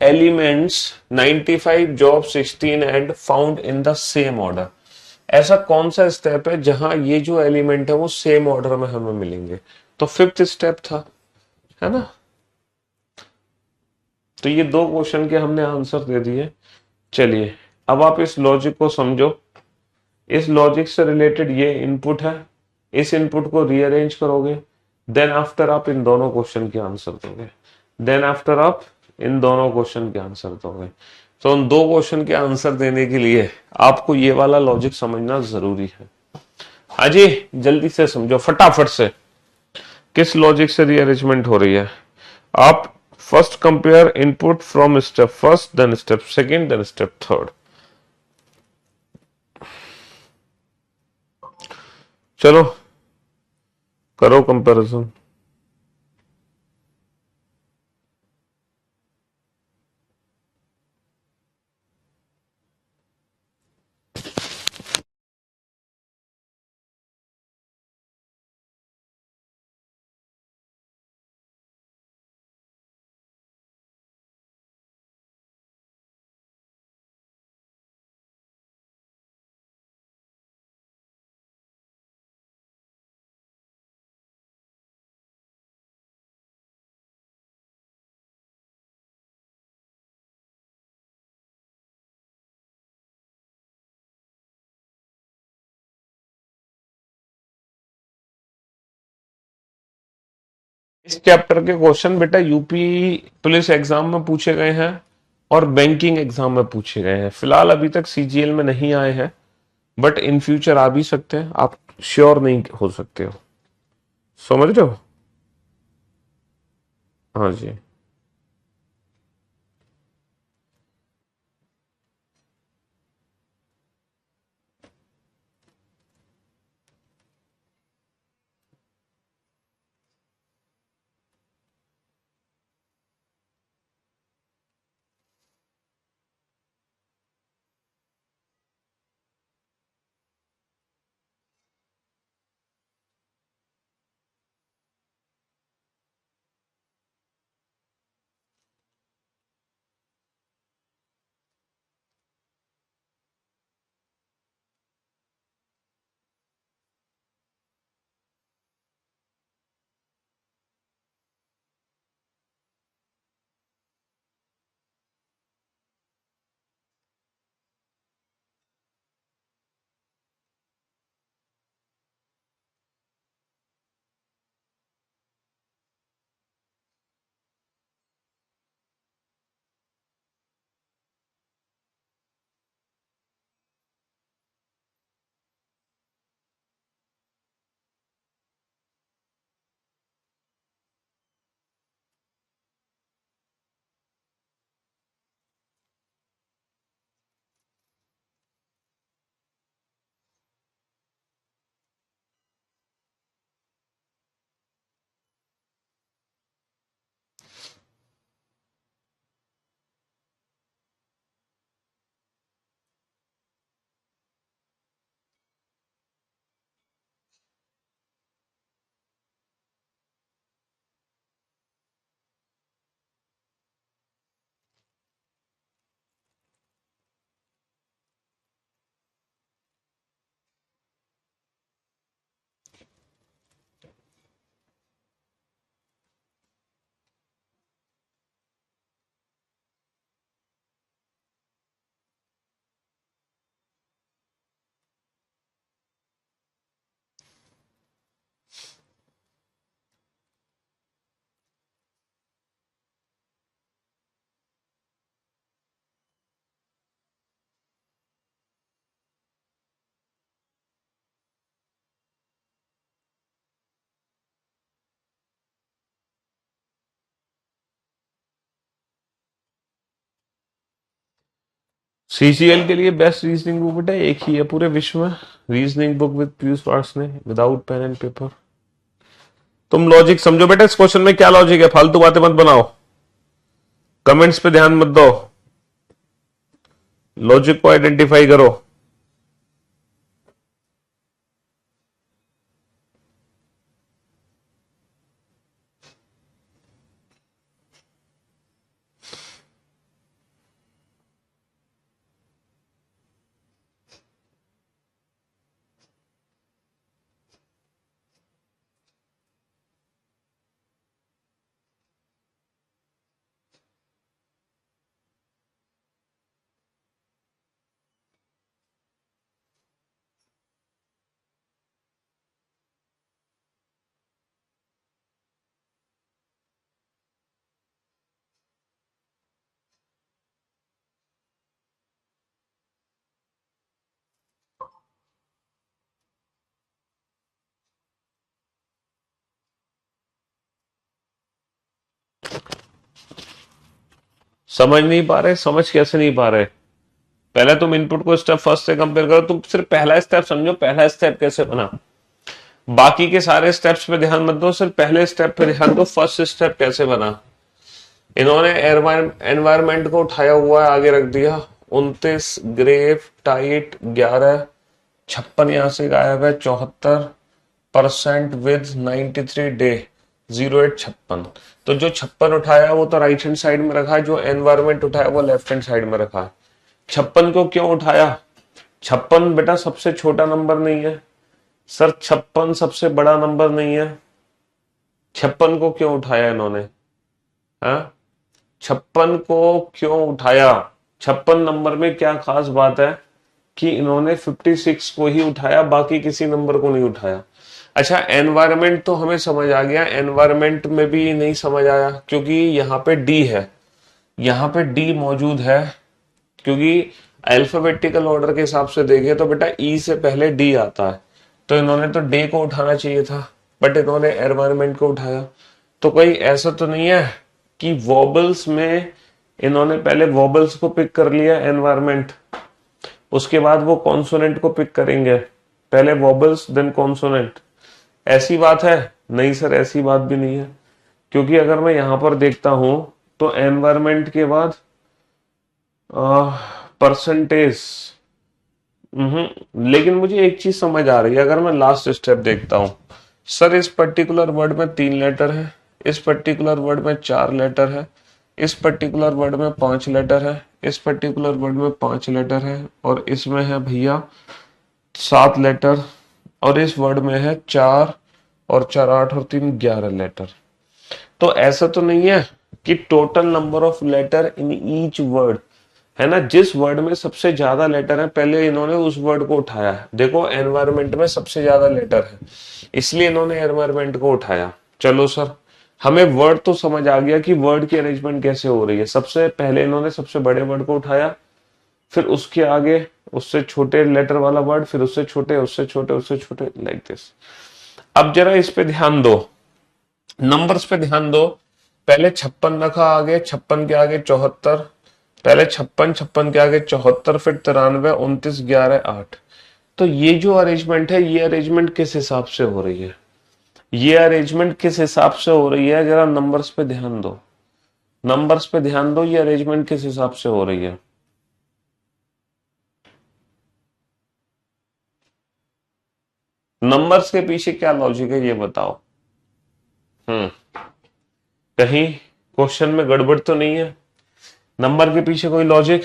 elements 95 job 16 and found in the same order। ऐसा कौन सा स्टेप है जहां ये जो एलिमेंट है वो सेम ऑर्डर में हमें मिलेंगे। तो 5th स्टेप था, है ना। तो ये दो क्वेश्चन के हमने आंसर दे दिए। चलिए अब आप इस लॉजिक को समझो। इस लॉजिक से रिलेटेड ये इनपुट है, इस इनपुट को रीअरेंज करोगे, देन आफ्टर आप इन दोनों क्वेश्चन के आंसर दोगे, देन आफ्टर आप इन दोनों क्वेश्चन के आंसर दोगे। तो उन दो क्वेश्चन के आंसर देने के लिए आपको ये वाला लॉजिक समझना जरूरी है। हाँ जी, जल्दी से समझो फटाफट से किस लॉजिक से रीअरेंजमेंट हो रही है। आप first compare input from step first, then step second, then step third. चलो करो कंपैरिजन। इस चैप्टर के क्वेश्चन बेटा यूपी पुलिस एग्जाम में पूछे गए हैं और बैंकिंग एग्जाम में पूछे गए हैं। फिलहाल अभी तक सीजीएल में नहीं आए हैं, बट इन फ्यूचर आ भी सकते हैं, आप श्योर नहीं हो सकते हो। समझ रहे हो? हाँ जी। सीजीएल के लिए बेस्ट रीजनिंग बुक बेटा एक ही है पूरे विश्व में, रीजनिंग बुक विद पीयूष पार्स ने, विदाउट पेन एंड पेपर। तुम लॉजिक समझो बेटा, इस क्वेश्चन में क्या लॉजिक है, फालतू बातें मत बनाओ, कमेंट्स पे ध्यान मत दो, लॉजिक को आइडेंटिफाई करो। समझ नहीं पा रहे? समझ कैसे नहीं पा रहे? पहले तुम इनपुट को स्टेप फर्स्ट से कंपेयर करो, तुम सिर्फ पहला स्टेप समझो, पहला स्टेप कैसे बना, बाकी के सारे स्टेप्स पे ध्यान मत दो, सिर्फ पहले स्टेप पे ध्यान दो, फर्स्ट स्टेप कैसे बना। इन्होंने एनवायरमेंट को उठाया हुआ है, आगे रख दिया, 29 ग्रेव टाइट 11, 56 यहां से गायब है, 74% विद 93 डे 0856। तो जो 56 उठाया वो तो राइट हैंड साइड में रखा है, जो एनवायरमेंट उठाया वो लेफ्ट हैंड साइड में रखा है। 56 को क्यों उठाया? 56 बेटा सबसे छोटा नंबर नहीं है सर, 56 सबसे बड़ा नंबर नहीं है। 56 को क्यों उठाया इन्होंने? हाँ, 56 को क्यों उठाया? 56 नंबर में क्या खास बात है कि इन्होंने 56 को ही उठाया, बाकी किसी नंबर को नहीं उठाया। अच्छा, एनवायरमेंट तो हमें समझ आ गया, एनवायरमेंट में भी नहीं समझ आया क्योंकि यहाँ पे डी है, यहाँ पे डी मौजूद है, क्योंकि अल्फाबेटिकल ऑर्डर के हिसाब से देखें तो बेटा ई से पहले डी आता है, तो इन्होंने तो डे को उठाना चाहिए था, बट इन्होंने एनवायरमेंट को उठाया। तो कोई ऐसा तो नहीं है कि वॉबल्स में इन्होंने पहले वॉबल्स को पिक कर लिया एनवायरमेंट, उसके बाद वो कॉन्सोनेंट को पिक करेंगे, पहले वॉबल्स देन कॉन्सोनेंट, ऐसी बात है? नहीं सर, ऐसी बात भी नहीं है, क्योंकि अगर मैं यहां पर देखता हूं तो एनवायरमेंट के बाद परसेंटेज, लेकिन मुझे एक चीज समझ आ रही है, अगर मैं लास्ट स्टेप देखता हूं, सर इस पर्टिकुलर वर्ड में 3 लेटर है, इस पर्टिकुलर वर्ड में 4 लेटर है, इस पर्टिकुलर वर्ड में 5 लेटर है, इस पर्टिकुलर वर्ड में 5 लेटर है, और इसमें है भैया 7 लेटर, और इस वर्ड में है 4 और 4 8 और 3 11 लेटर। तो ऐसा तो नहीं है कि total number of letter in each word, है ना, जिस वर्ड में सबसे ज्यादा लेटर है पहले इन्होंने उस वर्ड को उठाया है। देखो एनवायरमेंट में सबसे ज्यादा लेटर है, इसलिए इन्होंने एनवायरमेंट को उठाया। चलो सर, हमें वर्ड तो समझ आ गया कि वर्ड की अरेंजमेंट कैसे हो रही है। सबसे पहले इन्होंने सबसे बड़े वर्ड को उठाया, फिर उसके आगे उससे छोटे लेटर वाला वर्ड, फिर उससे छोटे, उससे छोटे, उससे छोटे, लाइक दिस। अब जरा इस पे ध्यान दो, नंबर्स पे ध्यान दो। पहले 56 रखा, आगे 56 के आगे 74, पहले 56, 56 के आगे 74, फिर 93, 29, 11, 8। तो ये जो अरेंजमेंट है, ये अरेंजमेंट किस हिसाब से हो रही है, ये अरेंजमेंट किस हिसाब से हो रही है, जरा नंबर्स पे ध्यान दो, नंबर्स पे ध्यान दो, ये अरेंजमेंट किस हिसाब से हो रही है। नंबर्स के पीछे क्या लॉजिक है ये बताओ। हम्म, कहीं क्वेश्चन में गड़बड़ तो नहीं है? नंबर के पीछे कोई लॉजिक?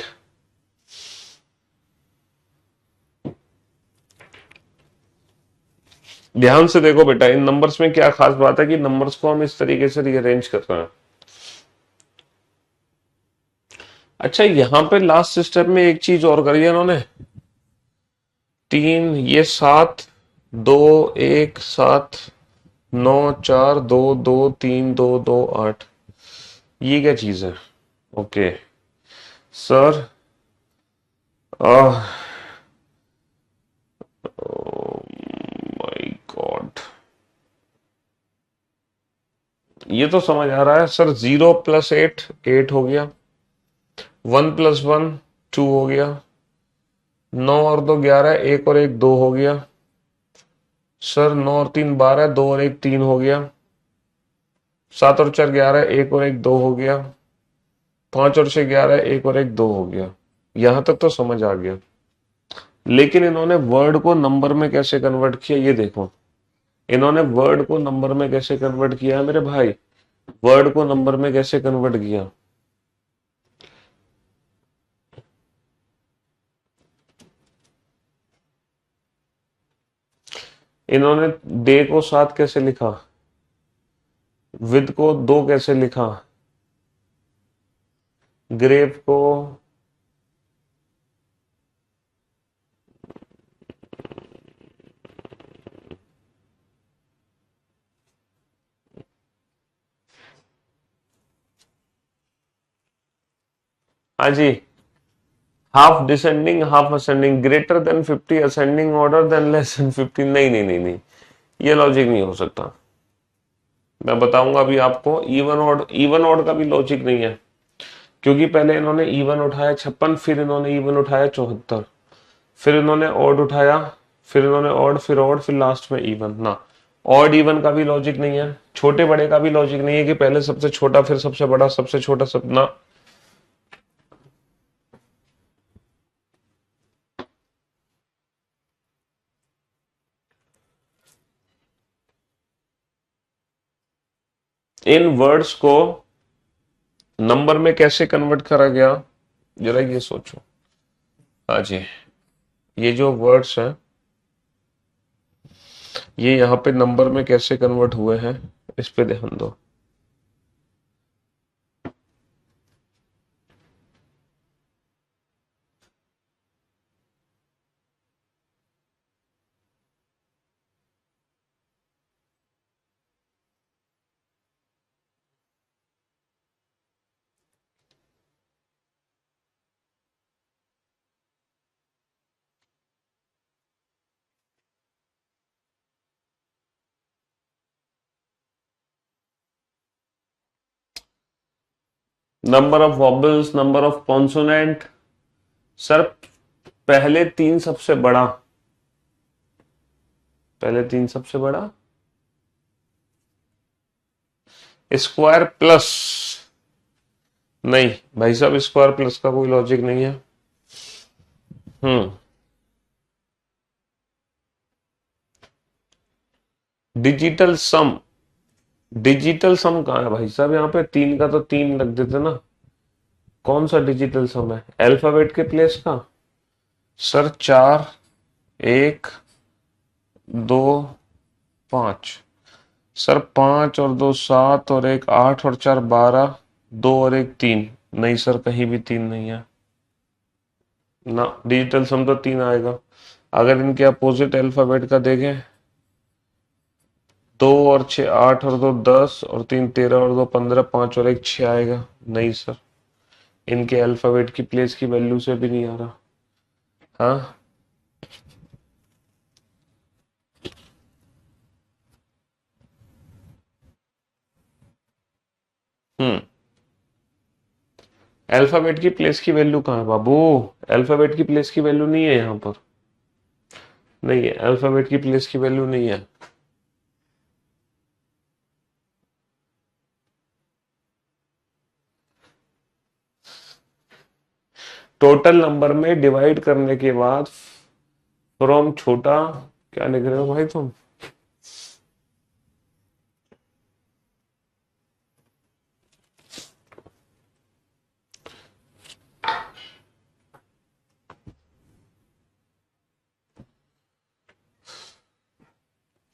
ध्यान से देखो बेटा, इन नंबर्स में क्या खास बात है कि नंबर्स को हम इस तरीके से रीअरेंज कर रहे हैं। अच्छा, यहां पे लास्ट स्टेप में एक चीज और करी है इन्होंने, 3, ये 7, 2, 1, 7, 9, 4, 2, 2, 3, 2, 2, 8, ये क्या चीज है? ओके सर, माय गॉड, ये तो समझ आ रहा है सर, 0 + 8 8 हो गया, 1 + 1 2 हो गया, 9 और 2 11, 1 और 1 2 हो गया, सर 9 और 3 12, 2 और 1 3 हो गया, 7 और 4 11, 1 और 1 2 हो गया, 5 और 6 11, 1 और 1 2 हो गया। यहां तक तो समझ आ गया, लेकिन इन्होंने वर्ड को नंबर में कैसे कन्वर्ट किया ये देखो। इन्होंने वर्ड को नंबर में कैसे कन्वर्ट किया है मेरे भाई, वर्ड को नंबर में कैसे कन्वर्ट किया। इन्होंने डे को 7 कैसे लिखा, विद को 2 कैसे लिखा, ग्रेप को, हाँ जी, half descending half ascending, greater than 50 ascending order, then less than 50, नहीं नहीं नहीं नहीं, ये लॉजिक नहीं हो सकता। मैं बताऊंगा अभी आपको, इवन ऑड का भी लॉजिक नहीं है, क्योंकि पहले इन्होंने इवन उठाया 56, फिर इन्होंने इवन उठाया 74, फिर इन्होंने ऑड उठाया, फिर इन्होंने ऑड, फिर ऑड, फिर लास्ट में इवन ना। ऑड इवन का भी लॉजिक नहीं है, छोटे बड़े का भी लॉजिक नहीं है कि पहले सबसे छोटा फिर सबसे बड़ा सबसे छोटा सब ना। इन वर्ड्स को नंबर में कैसे कन्वर्ट करा गया, जरा ये सोचो। हाँ जी, ये जो वर्ड्स हैं ये यहाँ पे नंबर में कैसे कन्वर्ट हुए हैं, इस पे ध्यान दो। Number of वॉबल्स, number of consonant. Sir पहले तीन सबसे बड़ा, पहले तीन सबसे बड़ा, स्क्वायर प्लस, नहीं भाई साहब स्क्वायर प्लस का कोई लॉजिक नहीं है। हम्म। डिजिटल सम, डिजिटल सम कहाँ है भाई साहब? यहाँ पे तीन का तो तीन रख देते ना। कौन सा डिजिटल सम है? अल्फाबेट के प्लेस का? सर चार, एक, दो, पांच। सर पांच और दो सात और एक आठ और चार बारह, दो और एक तीन। नहीं सर कहीं भी तीन नहीं है ना, डिजिटल सम तो तीन आएगा। अगर इनके अपोजिट अल्फाबेट का देखें, दो और छः आठ और दो दस और तीन तेरह और दो पंद्रह, पांच और एक छः आएगा। नहीं सर, इनके अल्फाबेट की प्लेस की वैल्यू से भी नहीं आ रहा। हाँ। हम्म। अल्फाबेट की प्लेस की वैल्यू कहाँ है बाबू? अल्फाबेट की प्लेस की वैल्यू नहीं है यहाँ पर। नहीं है, अल्फाबेट की प्लेस की वैल्यू नहीं है। टोटल नंबर में डिवाइड करने के बाद फ्रॉम छोटा, क्या लिख रहे हो भाई तुम?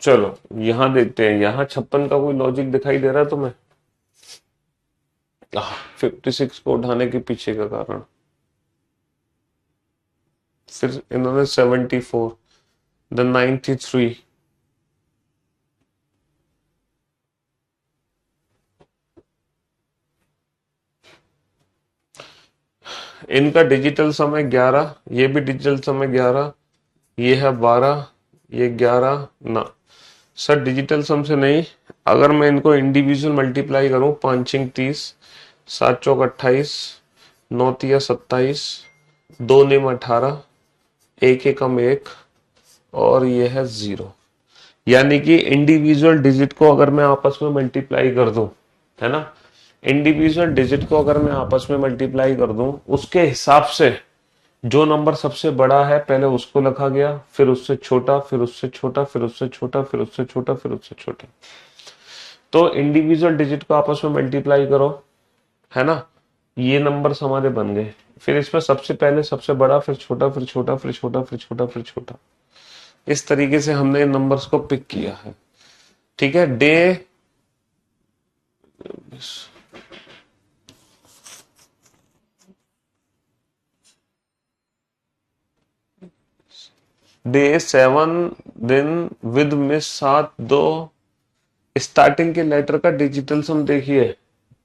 चलो यहां देखते हैं, यहां 56 का कोई लॉजिक दिखाई दे रहा है तुम्हें? 56 को उठाने के पीछे का कारण, फिर इन्होंने 74, देन 93। इनका डिजिटल समय 11, ये भी डिजिटल समय 11, ये है 12, ये 11 ना। सर डिजिटल सम से नहीं, अगर मैं इनको इंडिविजुअल मल्टीप्लाई करूं, पांच छिंग 30, सात चौक 28, नौ तिया 27, दो निम 18, एक एकम एक, और ये है 0। यानी कि इंडिविजुअल डिजिट को अगर मैं आपस में मल्टीप्लाई कर दूं, है ना, इंडिविजुअल डिजिट को अगर मैं आपस में मल्टीप्लाई कर दूं, उसके हिसाब से जो नंबर सबसे बड़ा है पहले उसको लिखा गया, फिर उससे छोटा, फिर उससे छोटा, फिर उससे छोटा, फिर उससे छोटा, फिर उससे छोटा। तो इंडिविजुअल डिजिट को आपस में मल्टीप्लाई करो, है ना, ये नंबर्स हमारे बन गए। फिर इसमें सबसे पहले सबसे बड़ा, फिर छोटा, फिर छोटा, फिर छोटा, फिर छोटा, फिर छोटा। इस तरीके से हमने इन नंबर्स को पिक किया है। ठीक है। डे 7, दिन विद मिस 7 2। स्टार्टिंग के लेटर का डिजिटल सम देखिए,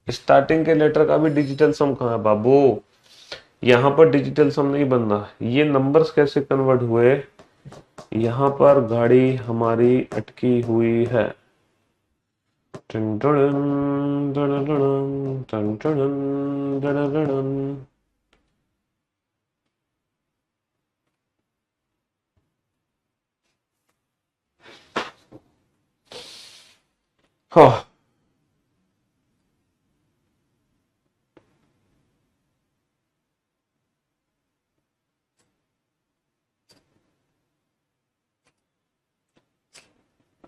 स्टार्टिंग के लेटर का भी डिजिटल सम कहाँ है बाबू? यहां पर डिजिटल सम नहीं बन रहा। ये नंबर्स कैसे कन्वर्ट हुए? यहां पर गाड़ी हमारी अटकी हुई है। टन टन टन टन टन टन टन टन। हाँ।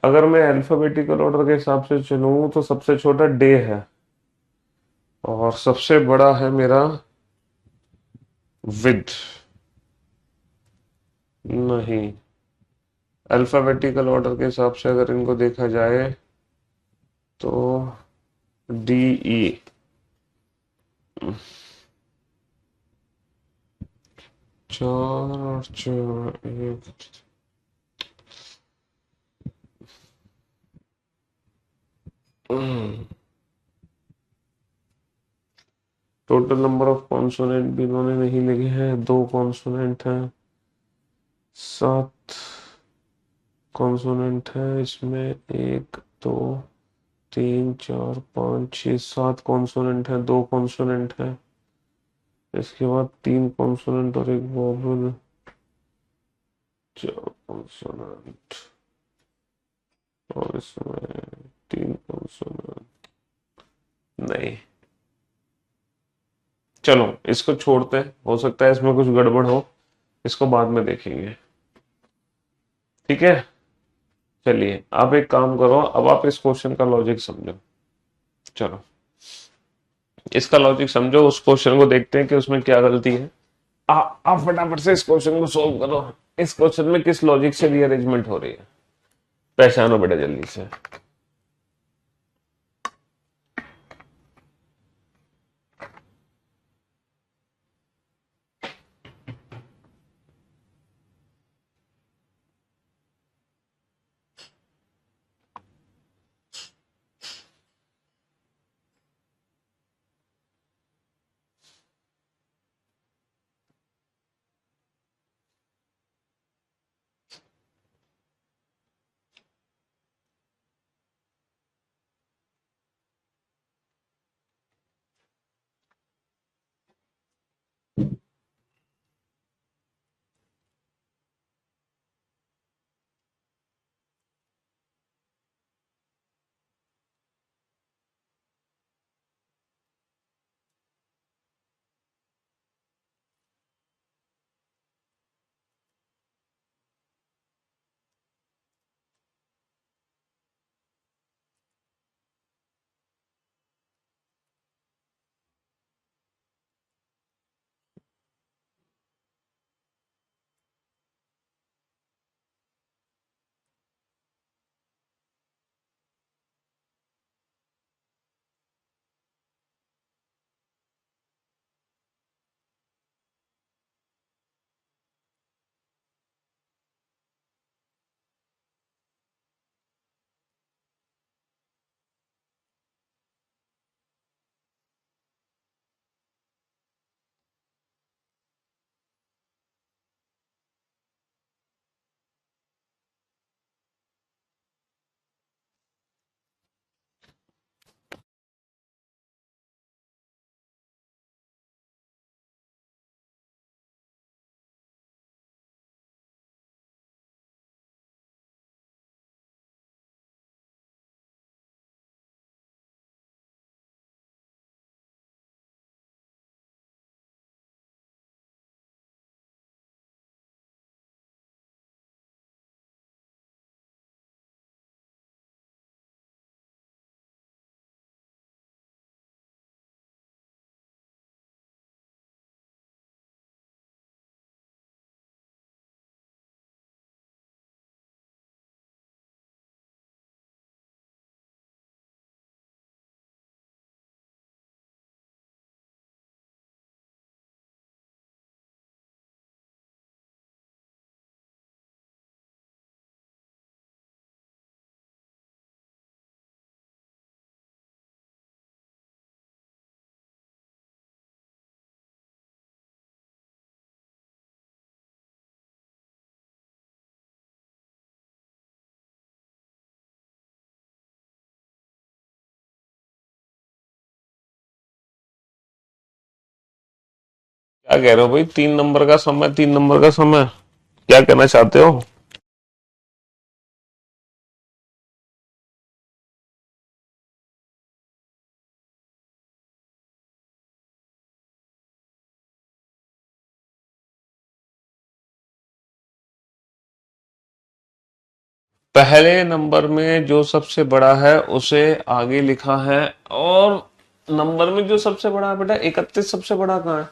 अगर मैं अल्फाबेटिकल ऑर्डर के हिसाब से चलूं तो सबसे छोटा डे है और सबसे बड़ा है मेरा विद। नहीं, अल्फाबेटिकल ऑर्डर के हिसाब से अगर इनको देखा जाए तो डी ई, चार और चार एक। टोटल नंबर ऑफ कॉन्सोनेंट भी इन्होंने नहीं लिखे हैं, दो कॉन्सोनेंट हैं, सात कॉन्सोनेंट है इसमें, एक, दो, 3 4 5 6 7 कॉन्सोनेंट है, 2 कॉन्सोनेंट है, इसके बाद 3 कॉन्सोनेंट और एक वोवेल, 4 कॉन्सोनेंट और इसमें 3 कॉन्सोनेंट। नहीं, चलो इसको छोड़ते हैं, हो सकता है इसमें कुछ गड़बड़ हो, इसको बाद में देखेंगे। ठीक है, चलिए आप एक काम करो, अब आप इस क्वेश्चन का लॉजिक समझो। चलो इसका लॉजिक समझो, उस क्वेश्चन को देखते हैं कि उसमें क्या गलती है। आप फटाफट से इस क्वेश्चन को सोल्व करो। इस क्वेश्चन में किस लॉजिक से रीअरेंजमेंट हो रही है, पहचानो बेटा जल्दी से। क्या कह रहे हो भाई, 3 नंबर का समय, 3 नंबर का समय, क्या कहना चाहते हो? पहले नंबर में जो सबसे बड़ा है उसे आगे लिखा है, और नंबर में जो सबसे बड़ा है बेटा 31 सबसे बड़ा कहाँ है?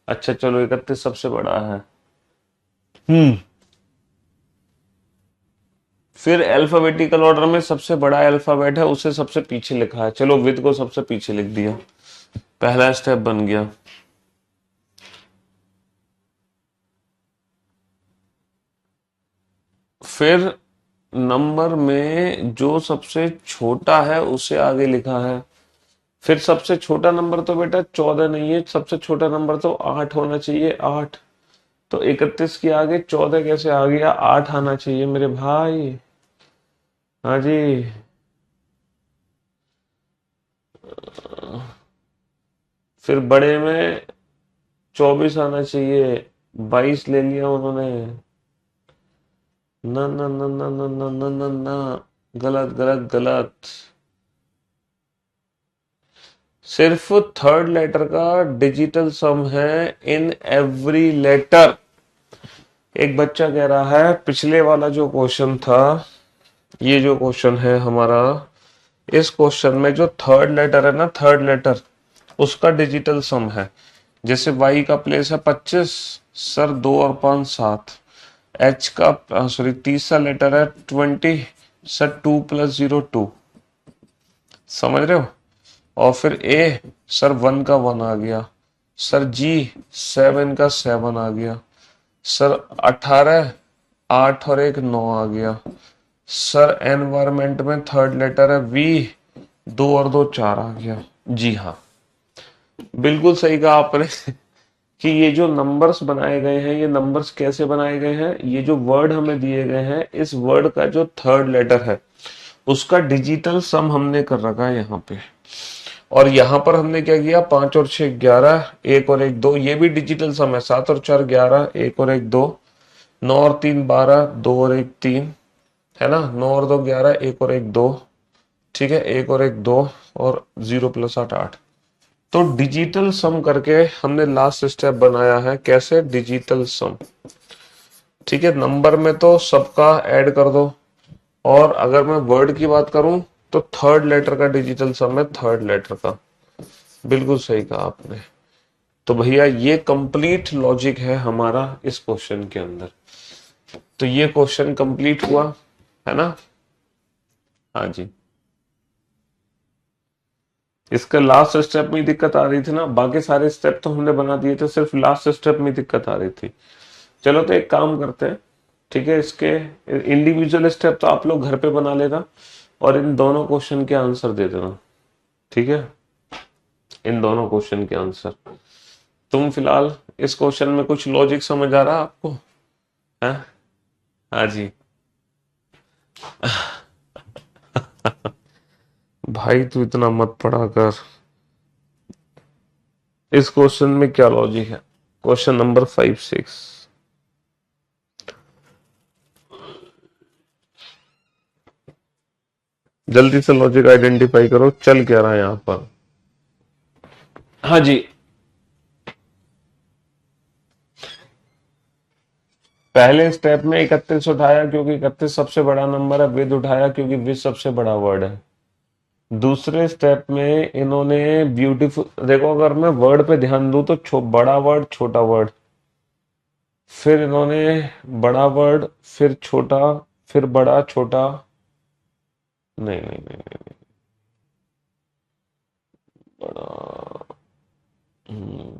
अच्छा चलो 31 सबसे बड़ा है। फिर अल्फाबेटिकल ऑर्डर में सबसे बड़ा अल्फाबेट है उसे सबसे पीछे लिखा है, चलो विद को सबसे पीछे लिख दिया, पहला स्टेप बन गया। फिर नंबर में जो सबसे छोटा है उसे आगे लिखा है, फिर सबसे छोटा नंबर तो बेटा 14 नहीं है, सबसे छोटा नंबर तो 8 होना चाहिए, 8। तो 31 के आगे 14 कैसे आ गया, 8 आना चाहिए मेरे भाई। हाँ जी, फिर बड़े में 24 आना चाहिए, 22 ले लिया उन्होंने। ना ना ना ना ना ना ना ना ना, गलत गलत गलत। सिर्फ थर्ड लेटर का डिजिटल सम है इन एवरी लेटर। एक बच्चा कह रहा है पिछले वाला जो क्वेश्चन था, ये जो क्वेश्चन है हमारा, इस क्वेश्चन में जो थर्ड लेटर है ना, थर्ड लेटर, उसका डिजिटल सम है। जैसे y का प्लेस है 25, सर 2 और 5 7। h का सॉरी तीसरा लेटर है 20, सर 2 + 0 2। समझ रहे हो? और फिर a, सर 1 का 1 आ गया। सर g 7 का 7 आ गया। सर 18, 8 और 1 9 आ गया। सर एनवायरमेंट में थर्ड लेटर है v, 2 और 2 4 आ गया। जी हाँ, बिल्कुल सही कहा आपने कि ये जो नंबर्स बनाए गए हैं, ये नंबर्स कैसे बनाए गए हैं, ये जो वर्ड हमें दिए गए हैं, इस वर्ड का जो थर्ड लेटर है उसका डिजिटल सम हमने कर रखा है यहाँ पे। और यहाँ पर हमने क्या किया, 5 और 6 11, 1 और 1 2, ये भी डिजिटल सम है। 7 और 4 11, 1 और 1 2, 9 और 3 12, 2 और 1 3, है ना। 9 और 2 11, 1 और 1 2, ठीक है, 1 और 1 2, और 0 + 8 8। तो डिजिटल सम करके हमने लास्ट स्टेप बनाया है। कैसे? डिजिटल सम। ठीक है, नंबर में तो सबका ऐड कर दो, और अगर मैं वर्ड की बात करूं तो थर्ड लेटर का डिजिटल सम है, थर्ड लेटर का। बिल्कुल सही कहा आपने। तो भैया ये कंप्लीट लॉजिक है हमारा इस क्वेश्चन के अंदर। तो ये क्वेश्चन कंप्लीट हुआ, है ना। हाँ जी, इसका लास्ट स्टेप में ही दिक्कत आ रही थी ना, बाकी सारे स्टेप तो हमने बना दिए थे, सिर्फ लास्ट स्टेप में दिक्कत आ रही थी। चलो तो एक काम करते हैं, ठीक है, इसके इंडिविजुअल स्टेप तो आप लोग घर पे बना लेना, और इन दोनों क्वेश्चन के आंसर दे देना। ठीक है, इन दोनों क्वेश्चन के आंसर। तुम फिलहाल इस क्वेश्चन में कुछ लॉजिक समझ आ रहा आपको? है? हाँ जी। भाई तू इतना मत पढ़ा कर। इस क्वेश्चन में क्या लॉजिक है? क्वेश्चन नंबर 5 6, जल्दी से लॉजिक आइडेंटिफाई करो, चल क्या रहा है यहां पर। हाँ जी, पहले स्टेप में 31 उठाया क्योंकि 31 सबसे बड़ा नंबर है। विद उठाया क्योंकि विद सबसे बड़ा वर्ड है। दूसरे स्टेप में इन्होंने ब्यूटीफुल, देखो अगर मैं वर्ड पे ध्यान दूं तो बड़ा वर्ड छोटा वर्ड, फिर इन्होंने बड़ा वर्ड, फिर छोटा, फिर बड़ा छोटा। नहीं नहीं नहीं नहीं, बड़ा। हम्म,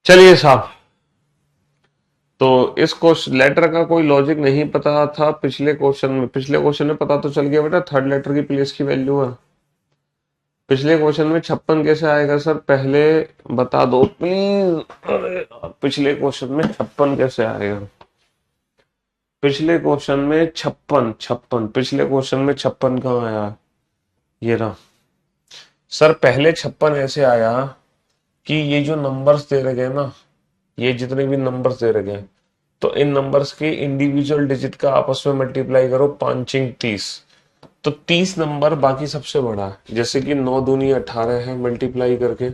चलिए साहब, तो इस क्वेश्चन लेटर का कोई लॉजिक नहीं पता था पिछले क्वेश्चन में। पिछले क्वेश्चन में पता तो चल गया बेटा, थर्ड लेटर की प्लेस की वैल्यू है। पिछले क्वेश्चन में 56 कैसे आएगा सर, पहले बता दो प्लीज। अरे, पिछले क्वेश्चन में 56 कैसे आएगा? पिछले क्वेश्चन में 56 56, पिछले क्वेश्चन में 56 कहाँ आया? ये रहा सर, पहले 56 ऐसे आया कि ये जो नंबर्स दे रखे हैं ना, ये जितने भी नंबर्स दे रखे हैं, तो इन नंबर्स के इंडिविजुअल डिजिट का आपस में मल्टीप्लाई करो, 5 × 30। तो 30 नंबर बाकी सबसे बड़ा है। जैसे कि 9 दूनी 18 है, मल्टीप्लाई करके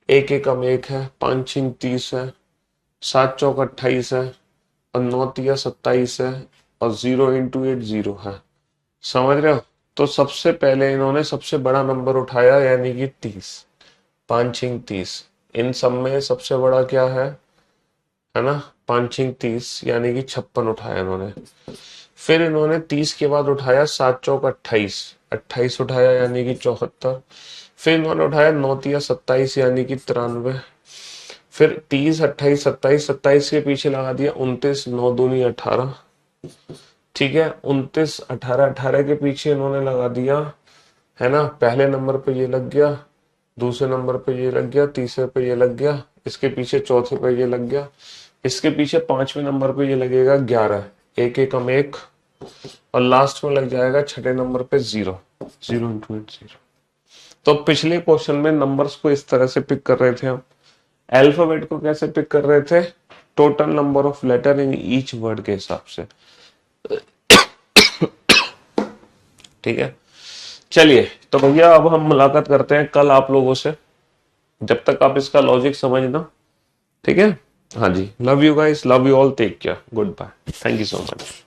एक एक कम एक है, 5 × 30 है, 7 चौक 28 है, और 9 तिया 27 है, और 0 × 8 0 है। समझ रहे हो? तो सबसे पहले इन्होंने सबसे बड़ा नंबर उठाया, यानी कि 30। 5 छिंग 30, इन सब में सबसे बड़ा क्या है ना, 5 छिंग 30 यानी कि 56 उठाया इन्होंने। फिर इन्होंने 30 के बाद उठाया 7 चौक 28, 28 उठाया यानी कि 74। फिर इन्होंने उठाया 9 तिया 27 यानी कि 93। फिर 30 28 27, 27 के पीछे लगा दिया 29, 9 दूनी 18। ठीक है, 29 18, 18 के पीछे इन्होंने लगा दिया है ना, पहले नंबर पे ये लग गया, दूसरे नंबर पे ये लग गया, तीसरे पे ये लग गया, इसके पीछे चौथे पे ये लग गया, इसके पीछे 5वें नंबर पे ये लगेगा 11, एक एकम एक, और लास्ट में लग जाएगा 6ठे नंबर पे 0, 0 into 8 0। तो पिछले क्वेश्चन में नंबर्स को इस तरह से पिक कर रहे थे हम, अल्फाबेट को कैसे पिक कर रहे थे, total number of letter in each word के हिसाब से। ठीक है, चलिए तो भैया अब हम मुलाकात करते हैं कल आप लोगों से, जब तक आप इसका लॉजिक समझना। ठीक है, हाँ जी, love you guys, love you all, take care, goodbye, thank you so much.